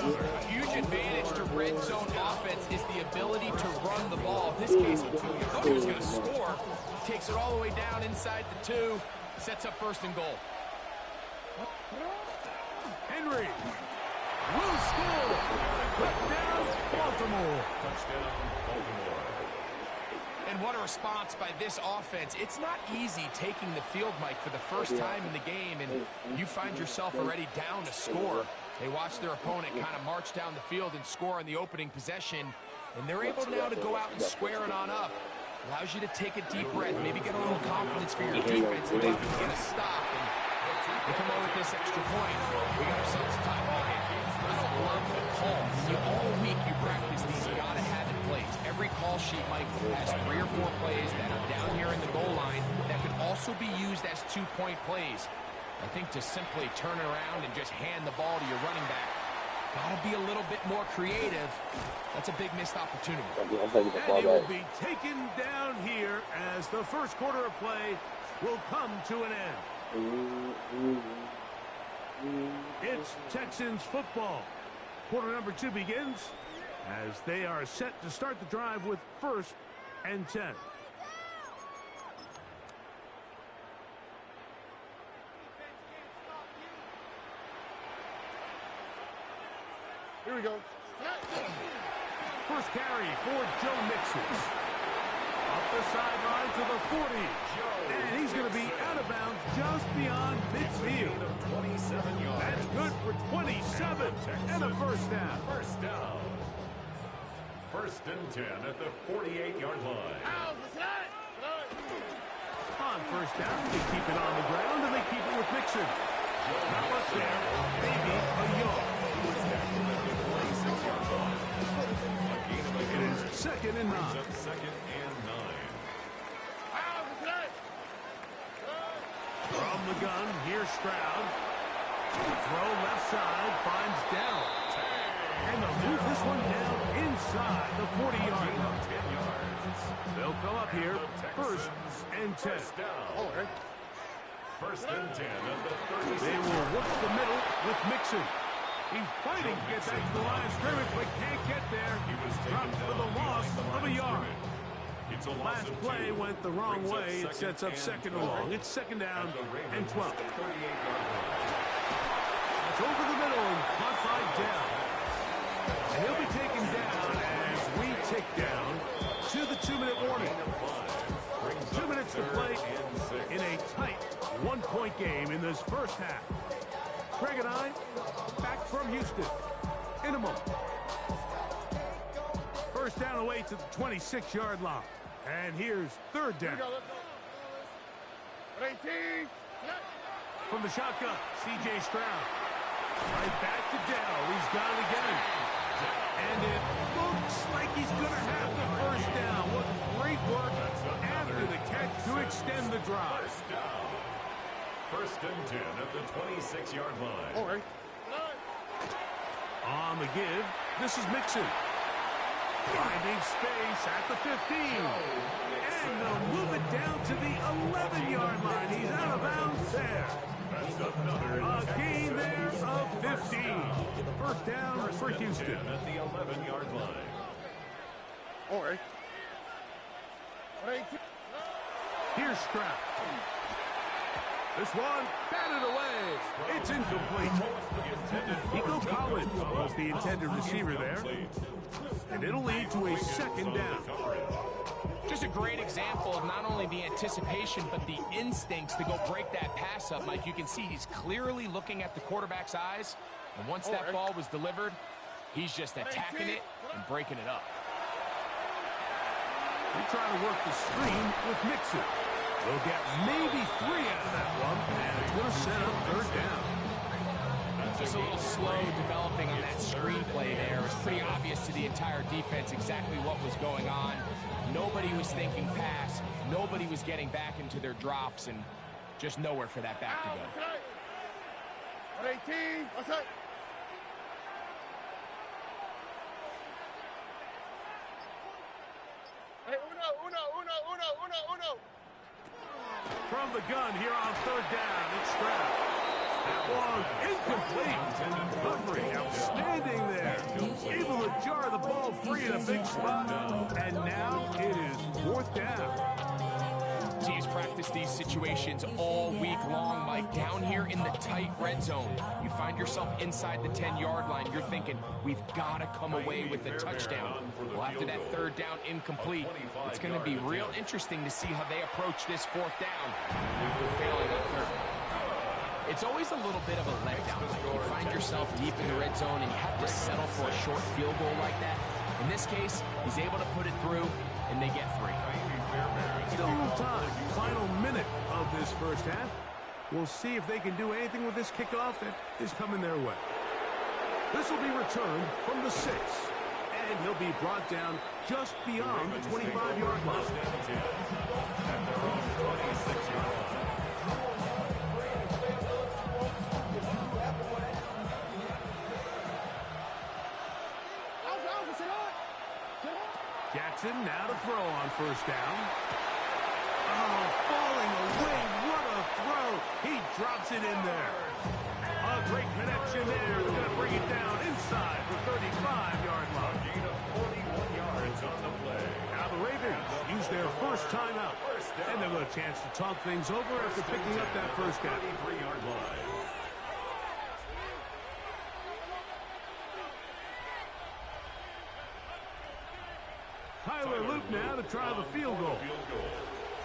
A huge advantage to red zone offense is the ability to run the ball. In this case, he thought he was going to score. He takes it all the way down inside the 2. Sets up first and goal. Henry will score. Touchdown, Baltimore. Touchdown, Baltimore. And what a response by this offense. It's not easy taking the field, Mike, for the first time in the game, and you find yourself already down to score. They watch their opponent kind of march down the field and score on the opening possession, and they're able now to go out and square it on up. Allows you to take a deep breath, maybe get a little confidence for your defense, and maybe get a stop, and they come out with this extra point. We got ourselves a tie ball game. I don't love the call. All week you practice these, you got to have it plays. Every call sheet, Mike, has 3 or 4 plays that are down here in the goal line that could also be used as 2-point plays. I think to simply turn it around and just hand the ball to your running back, got to be a little bit more creative. That's a big missed opportunity. And he will be taken down here as the first quarter of play will come to an end. It's Texans football. Quarter number 2 begins as they are set to start the drive with first and 10. Here we go. First carry for Joe Mixon. Up the sideline to the 40. And he's going to be out of bounds just beyond midfield. That's good for 27 and a first down. First down. First and 10 at the 48-yard line. On first down, they keep it on the ground, and they keep it with Mixon. Not much there. Maybe a yard. It is second and 9. Second and 9. From the gun, here's Stroud. Throw left side, finds Dell. And they'll move this one down inside the 40-yard line. They'll come up here, first and 10. First and 10 at the 36. They will work the middle with Mixon. He's fighting to get back to the line of scrimmage, but can't get there. He was dropped for the loss of a yard. Last play went the wrong way. It sets up second and long. It's second down and 12. It's over the middle and caught by Dell. And he'll be taken down as we tick down to the 2-minute warning. 2 minutes to play in a tight 1-point game in this first half. Greg and I, back from Houston in a moment. First down away to the 26-yard line. And here's third down. From the shotgun, C.J. Stroud. Right back to Dell. He's got it again. And it looks like he's going to have the first down. What great work after the catch to extend the drive. First and 10 at the 26-yard line. All right. On the give, this is Mixon. Finding space at the 15. And they'll move it down to the 11-yard line. He's out of bounds there. A gain there of 15. First down for Houston. At the 11-yard line. All right. Here's Stroud. This one, batted away. It's incomplete. Nico Collins was the intended receiver there. And it'll lead to a second down. Just a great example of not only the anticipation, but the instincts to go break that pass up, Mike. You can see he's clearly looking at the quarterback's eyes. And once that ball was delivered, he's just attacking it and breaking it up. They try to work the screen with Mixon. They'll get maybe 3 out of that one, and it's going to set up third down. Just a little slow developing on that screenplay there as pretty obvious to the entire defense exactly what was going on. Nobody was thinking pass. Nobody was getting back into their drops, and just nowhere for that back to go. 18, what's up? Hey, uno. From the gun here on third down, it's Stroud. That one incomplete. Humphrey outstanding there. Able to jar the ball free in a big spot. And now it is fourth down. Teams practice these situations all week long, Mike. Down here in the tight red zone, you find yourself inside the 10-yard line. You're thinking, we've got to come away with a touchdown. Well, after that third down incomplete, it's going to be real interesting to see how they approach this fourth down after failing on third. It's always a little bit of a letdown. You find yourself deep in the red zone and you have to settle for a short field goal like that. In this case, he's able to put it through, and they get 3. Still a little time. Final minute of this first half. We'll see if they can do anything with this kickoff that is coming their way. This will be returned from the 6. And he'll be brought down just beyond the 25-yard line. At their own 26-yard line. Jackson now to throw on first down. Oh, falling away. What a throw. He drops it in there. A great connection there. They're going to bring it down inside the 35-yard line. A gain of 41 yards on the play. Now the Ravens use their first timeout. And they'll have a chance to talk things over after picking up that first down. 33-yard line. Tyler Luke now to try the field goal.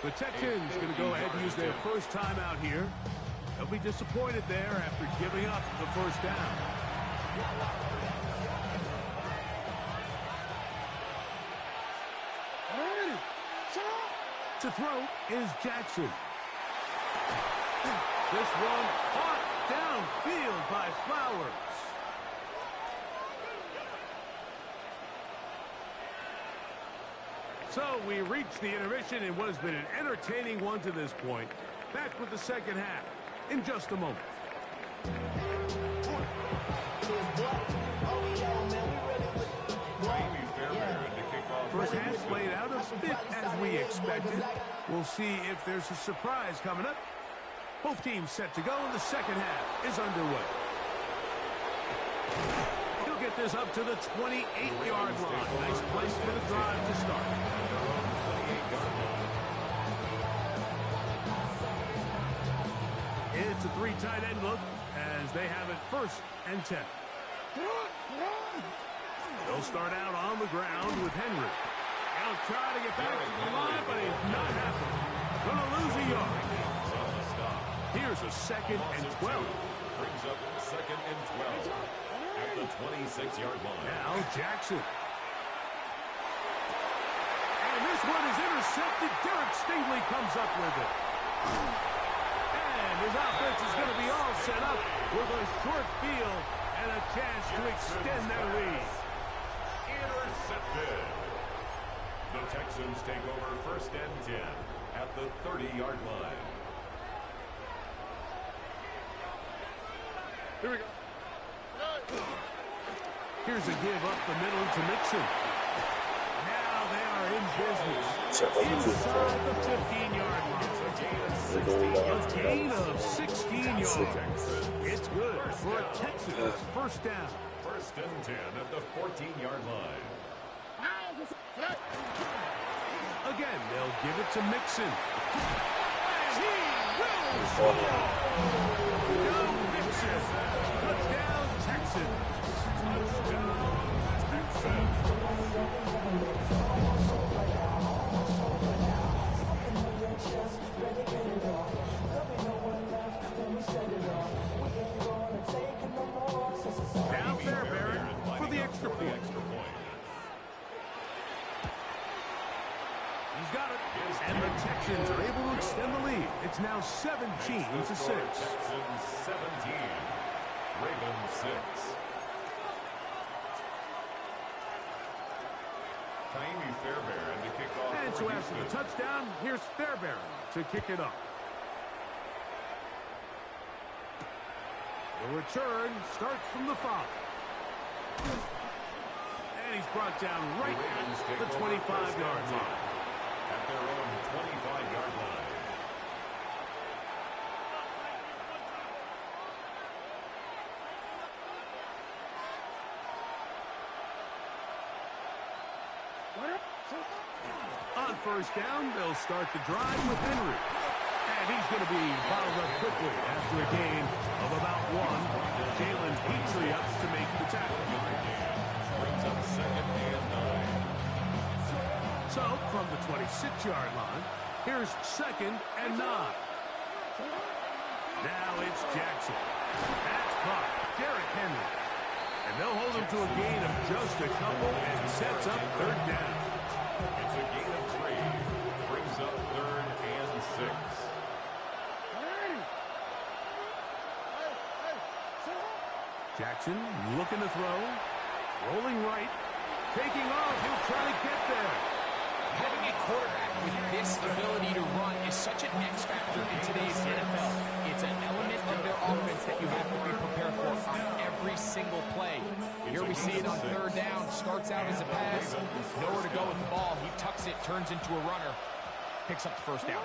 The Texans going to go ahead and use their first timeout here. They'll be disappointed there after giving up the first down. To throw is Jackson. This one caught downfield by Flowers. So we reach the intermission in what has been an entertaining one to this point. Back with the second half in just a moment. First half played out a bit as we expected. We'll see if there's a surprise coming up. Both teams set to go, and the second half is underway. He'll get this up to the 28-yard line. Nice place for the drive to start. It's a 3 tight end look as they have it 1st and 10. They'll start out on the ground with Henry. He'll try to get back to the line, but it's not happening. Gonna lose a yard. Here's a 2nd and 12. Brings up 2nd and 12 at the 26-yard line. Now Jackson. And this one is intercepted. Derek Stingley comes up with it. And his offense is going to be all set up with a short field and a chance to extend their lead. Intercepted. The Texans take over 1st and 10 at the 30-yard line. Here we go. Here's a give up the middle to Mixon. Now they are in business. Inside the 15-yard line. A gain of 16 yards. It's good for a Texans first down. 1st and 10 at the 14-yard line. Again, they'll give it to Mixon. And he will score! Joe Mixon. Touchdown, Texans. Down Fairbairn for the extra point. He's got it. And the Texans are able to extend the lead. It's now 17 to 6. Texans 17. Ravens 6. Fairbairn to kick off. And so after the touchdown, here's Fairbairn to kick it off. The return starts from the 5. And he's brought down right at the 25-yard line. At their own 25-yard line. On first down, they'll start the drive with Henry. And he's going to be bottled up quickly after a gain of about 1. Jalen Petrie up to make the tackle. Brings up 2nd and 9. So, from the 26-yard line, here's 2nd and 9. Now it's Jackson. That's caught. Derrick Henry. And they'll hold him to a gain of just a couple and sets up 3rd down. It's a gain of 3. Brings up 3rd and 6. Jackson looking to throw. Rolling right. Taking off. He'll try to get there. Having a quarterback with this ability to run is such an X factor in today's NFL. It's an element of their offense that you have to be prepared for on every single play. Here we see it on 3rd down. Starts out as a pass. Nowhere to go with the ball. He tucks it, turns into a runner. Picks up the 1st down.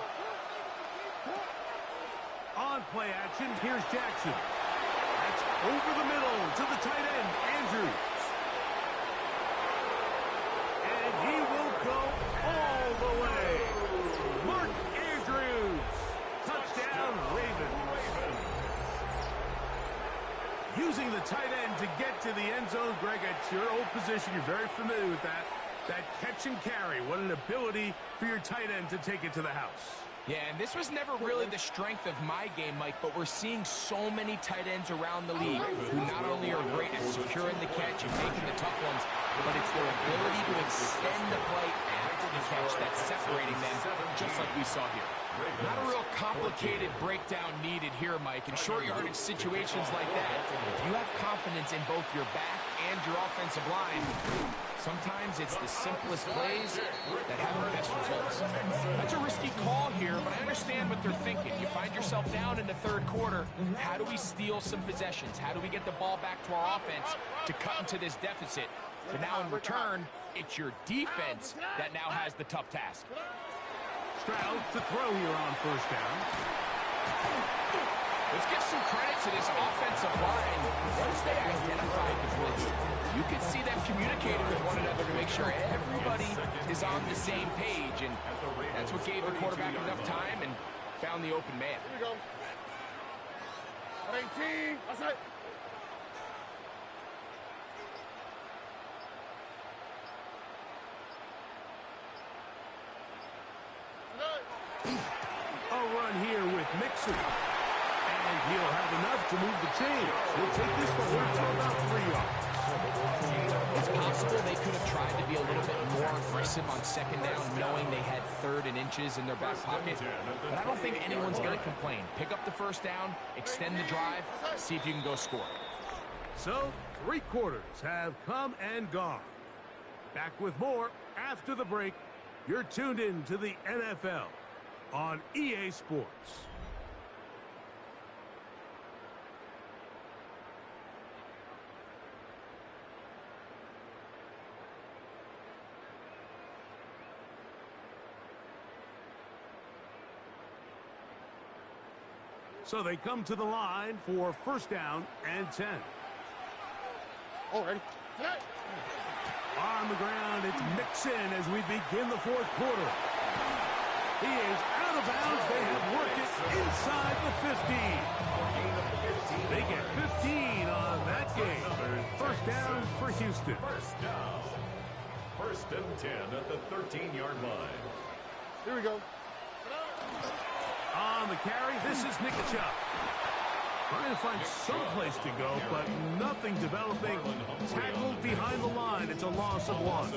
On play action, here's Jackson. That's over the middle to the tight end, Andrews. And he will go all the way. Mark Andrews. Touchdown, Ravens. Using the tight end to get to the end zone, Greg, at your old position, you're very familiar with that. That catch and carry, what an ability for your tight end to take it to the house. Yeah, and this was never really the strength of my game, Mike, but we're seeing so many tight ends around the league who not only are great at securing the catch and making the tough ones, but it's their ability to extend the play after the catch that's separating them, just like we saw here. Not a real complicated breakdown needed here, Mike. In short yardage situations like that, if you have confidence in both your back and your offensive line, sometimes it's the simplest plays that have the best results. That's a risky call here, but I understand what they're thinking. You find yourself down in the 3rd quarter. How do we steal some possessions? How do we get the ball back to our offense to cut into this deficit? But now in return, it's your defense that now has the tough task. Stroud to throw here on 1st down. Let's give some credit to this offensive line. Once they identified the blitz, you could see them communicating with one another to make sure everybody is on the same page, and that's what gave the quarterback enough time and found the open man. Here we go. 18. Outside. A run here with Mixon. And he'll have enough to move the chains. He'll take this forward for about 3 yards. It's possible they could have tried to be a little bit more aggressive on 2nd down, knowing they had 3rd and inches in their back pocket. But I don't think anyone's going to complain. Pick up the 1st down, extend the drive, see if you can go score. So, 3 quarters have come and gone. Back with more after the break. You're tuned in to the NFL on EA Sports. So they come to the line for 1st down and 10. All ready. On the ground, it's Mixon as we begin the 4th quarter. He is out of bounds. They have worked it inside the 15. They get 15 on that game. 1st down for Houston. 1st down. 1st and 10 at the 13-yard line. Here we go. On the carry, this is Nick Chubb. Trying to find some place to go, but nothing developing. Tackled behind the line. It's a loss of 1.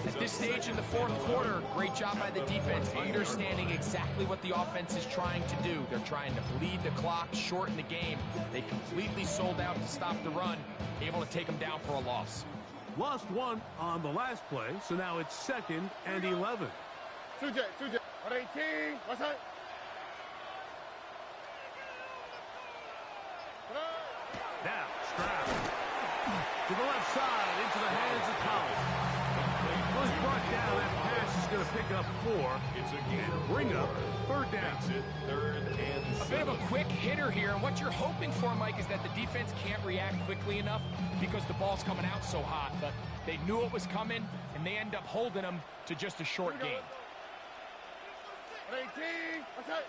At this stage in the 4th quarter, great job by the defense, understanding exactly what the offense is trying to do. They're trying to bleed the clock, shorten the game. They completely sold out to stop the run, able to take them down for a loss. Lost one on the last play, so now it's 2nd and 11. Suje. 18. What's that? Now, Stroud. To the left side, into the hands of Collins. Was brought down. That pass is going to pick up 4. It's a gain and bring up 3rd down. Makes it 3rd and 7. A bit of a quick hitter here, and what you're hoping for, Mike, is that the defense can't react quickly enough because the ball's coming out so hot, but they knew it was coming, and they end up holding them to just a short gain. 18. What's that?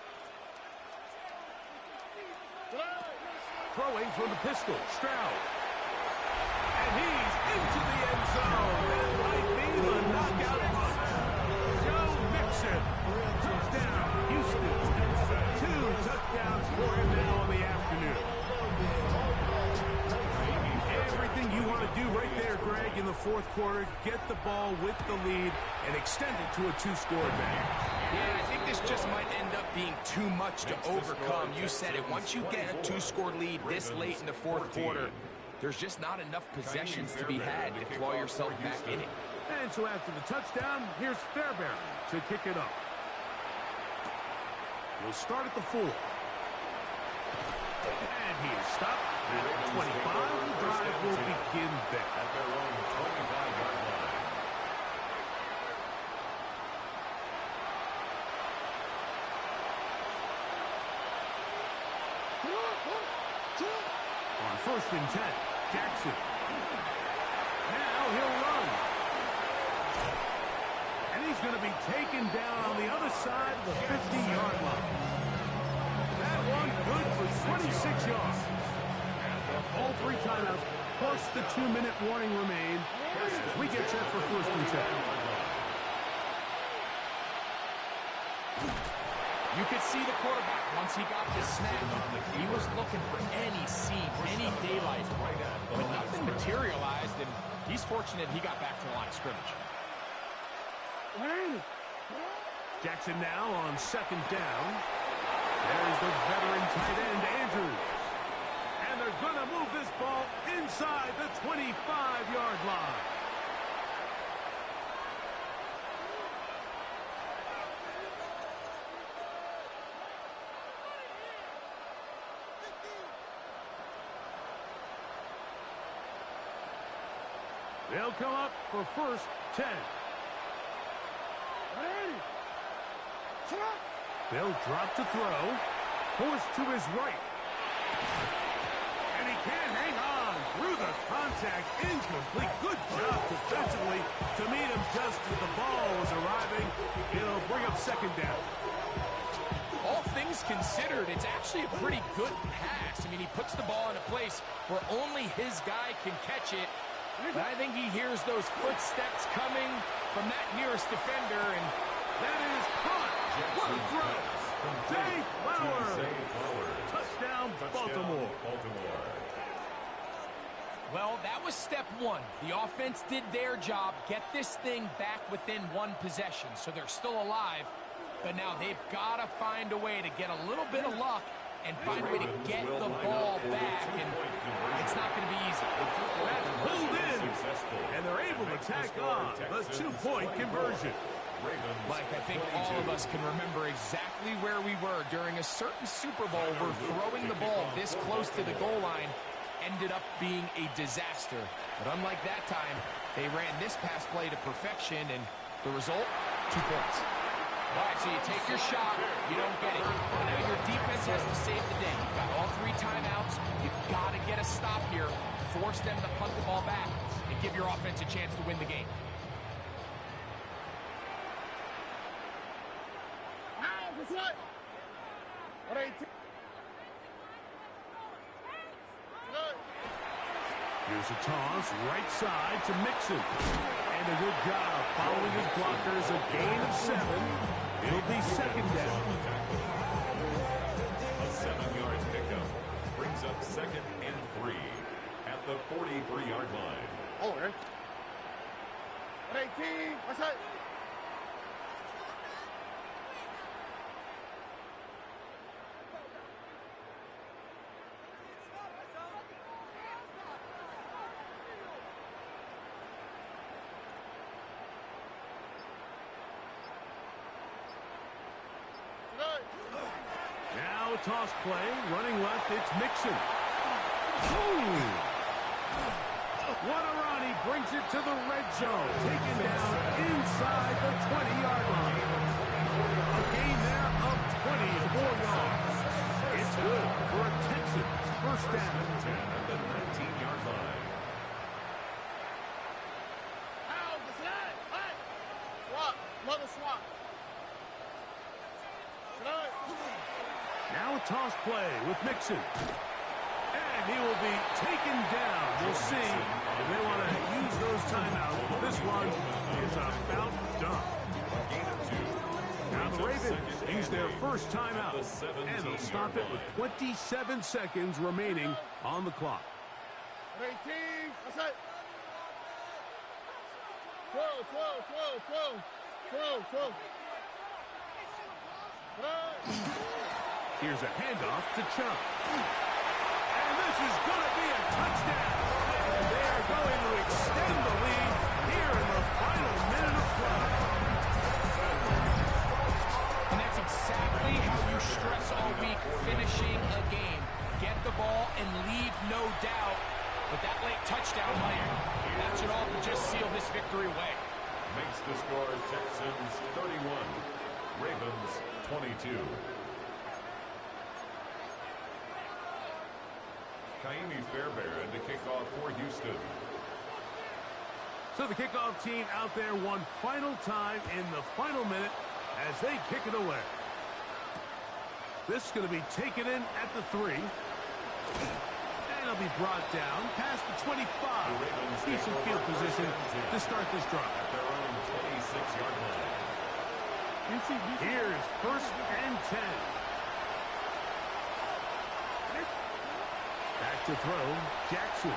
Throwing from the pistol, Stroud. And he's into the end zone. That might be the knockout punch. Joe Mixon. Touchdown, Houston. 2 touchdowns for him now on the afternoon. Everything you want to do right there, Greg, in the 4th quarter. Get the ball with the lead and extend it to a 2-score advantage. Yeah, I think this just might end up being too much to overcome. You said it. Once you get a 2-score lead this late in the 4th quarter, there's just not enough possessions to be had to claw yourself back in it. And so after the touchdown, here's Fairbairn to kick it up. He'll start at the 4. And he is stopped at 25. The drive will begin there. At their own 25-yard line. On 1st and 10, Jackson. Now he'll run. And he's going to be taken down on the other side of the 50-yard line. That one good for 26 yards. All 3 timeouts, plus the 2-minute warning remain as we get set for 1st and 10. You could see the quarterback, once he got the snap, he was looking for any seam, any daylight, but nothing materialized, and he's fortunate he got back to the line of scrimmage. Jackson now on 2nd down. There's the veteran tight end, Andrews. And they're going to move this ball inside the 25-yard line. They'll come up for 1st 10. They'll drop to throw. Forced to his right. And he can't hang on through the contact. Incomplete. Good job defensively to meet him just as the ball was arriving. It'll bring up 2nd down. All things considered, it's actually a pretty good pass. I mean, he puts the ball in a place where only his guy can catch it. But I think he hears those footsteps coming from that nearest defender, and that is caught. What a throw. Zay Flowers. Touchdown, Baltimore. Well, that was step 1. The offense did their job, get this thing back within 1 possession, so they're still alive. But now they've got to find a way to get a little bit of luck and find a way to get the ball back, and it's not going to be easy. That's pulled in, and they're able to tack on the 2-point conversion. Mike, I think all of us can remember exactly where we were during a certain Super Bowl where throwing the ball this close to the goal line ended up being a disaster. But unlike that time, they ran this pass play to perfection, and the result, 2 points. All right, so you take your shot, you don't get it. But now your defense has to save the day. You've got all 3 timeouts. You've got to get a stop here, force them to punt the ball back, and give your offense a chance to win the game. Here's a toss, right side to Mixon. And a good job following his blockers, a gain of 7. It'll be 2nd down. A 7-yard pickup brings up 2nd and 3 at the 43-yard line. Oh, okay. 18, what's that? a toss play. Running left, it's Mixon. Ooh. Guarani brings it to the red zone. Taken down inside the 20-yard line. A gain there of 24 yards. It's good for a Texans first down. 10 at the 19-yard line. Swap. Another swap. Now a toss play with Mixon. And he will be taken down. We'll see if they want to use those timeouts. This one is about done. Now the Ravens use their first timeout. And they'll stop it with 27 seconds remaining on the clock. 18. That's it. 12. Here's a handoff to Chubb. And this is going to be a touchdown. And they are going to extend the lead here in the final minute of play. And that's exactly how you stress all week, finishing a game. Get the ball and leave no doubt. But that late touchdown, Mike, that should all just seal this victory away. Makes the score Texans 31, Ravens 22. Kaimi Fairbairn to kick off for Houston. So the kickoff team out there one final time in the final minute as they kick it away. This is going to be taken in at the 3. And it'll be brought down past the 25. Decent field position to start this drive. At their own 26-yard line. Here's first and 10. Back to throw, Jackson.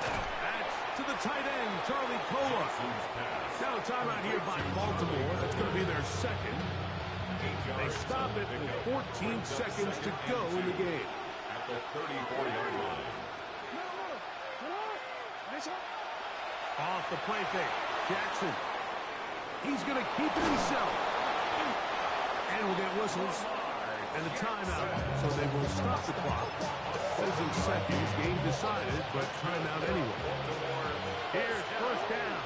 That's to the tight end, Charlie Kolar. Now a timeout here by Baltimore. That's going to be their second. They stop it with 14 seconds to go in the game. At the 34-yard line. Off the play fake, Jackson. He's going to keep it himself. And we'll get whistles and a timeout, so they will stop the clock. Closing seconds, game decided, but timeout anyway. Here's first down.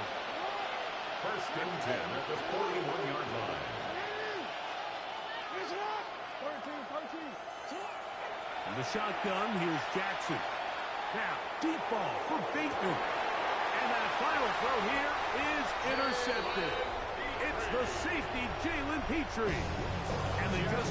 First and 10 at the 41-yard line. And the shotgun, here's Jackson. Now, deep ball for Bateman. And that final throw here is intercepted. It's the safety, Jalen Petrie. And they just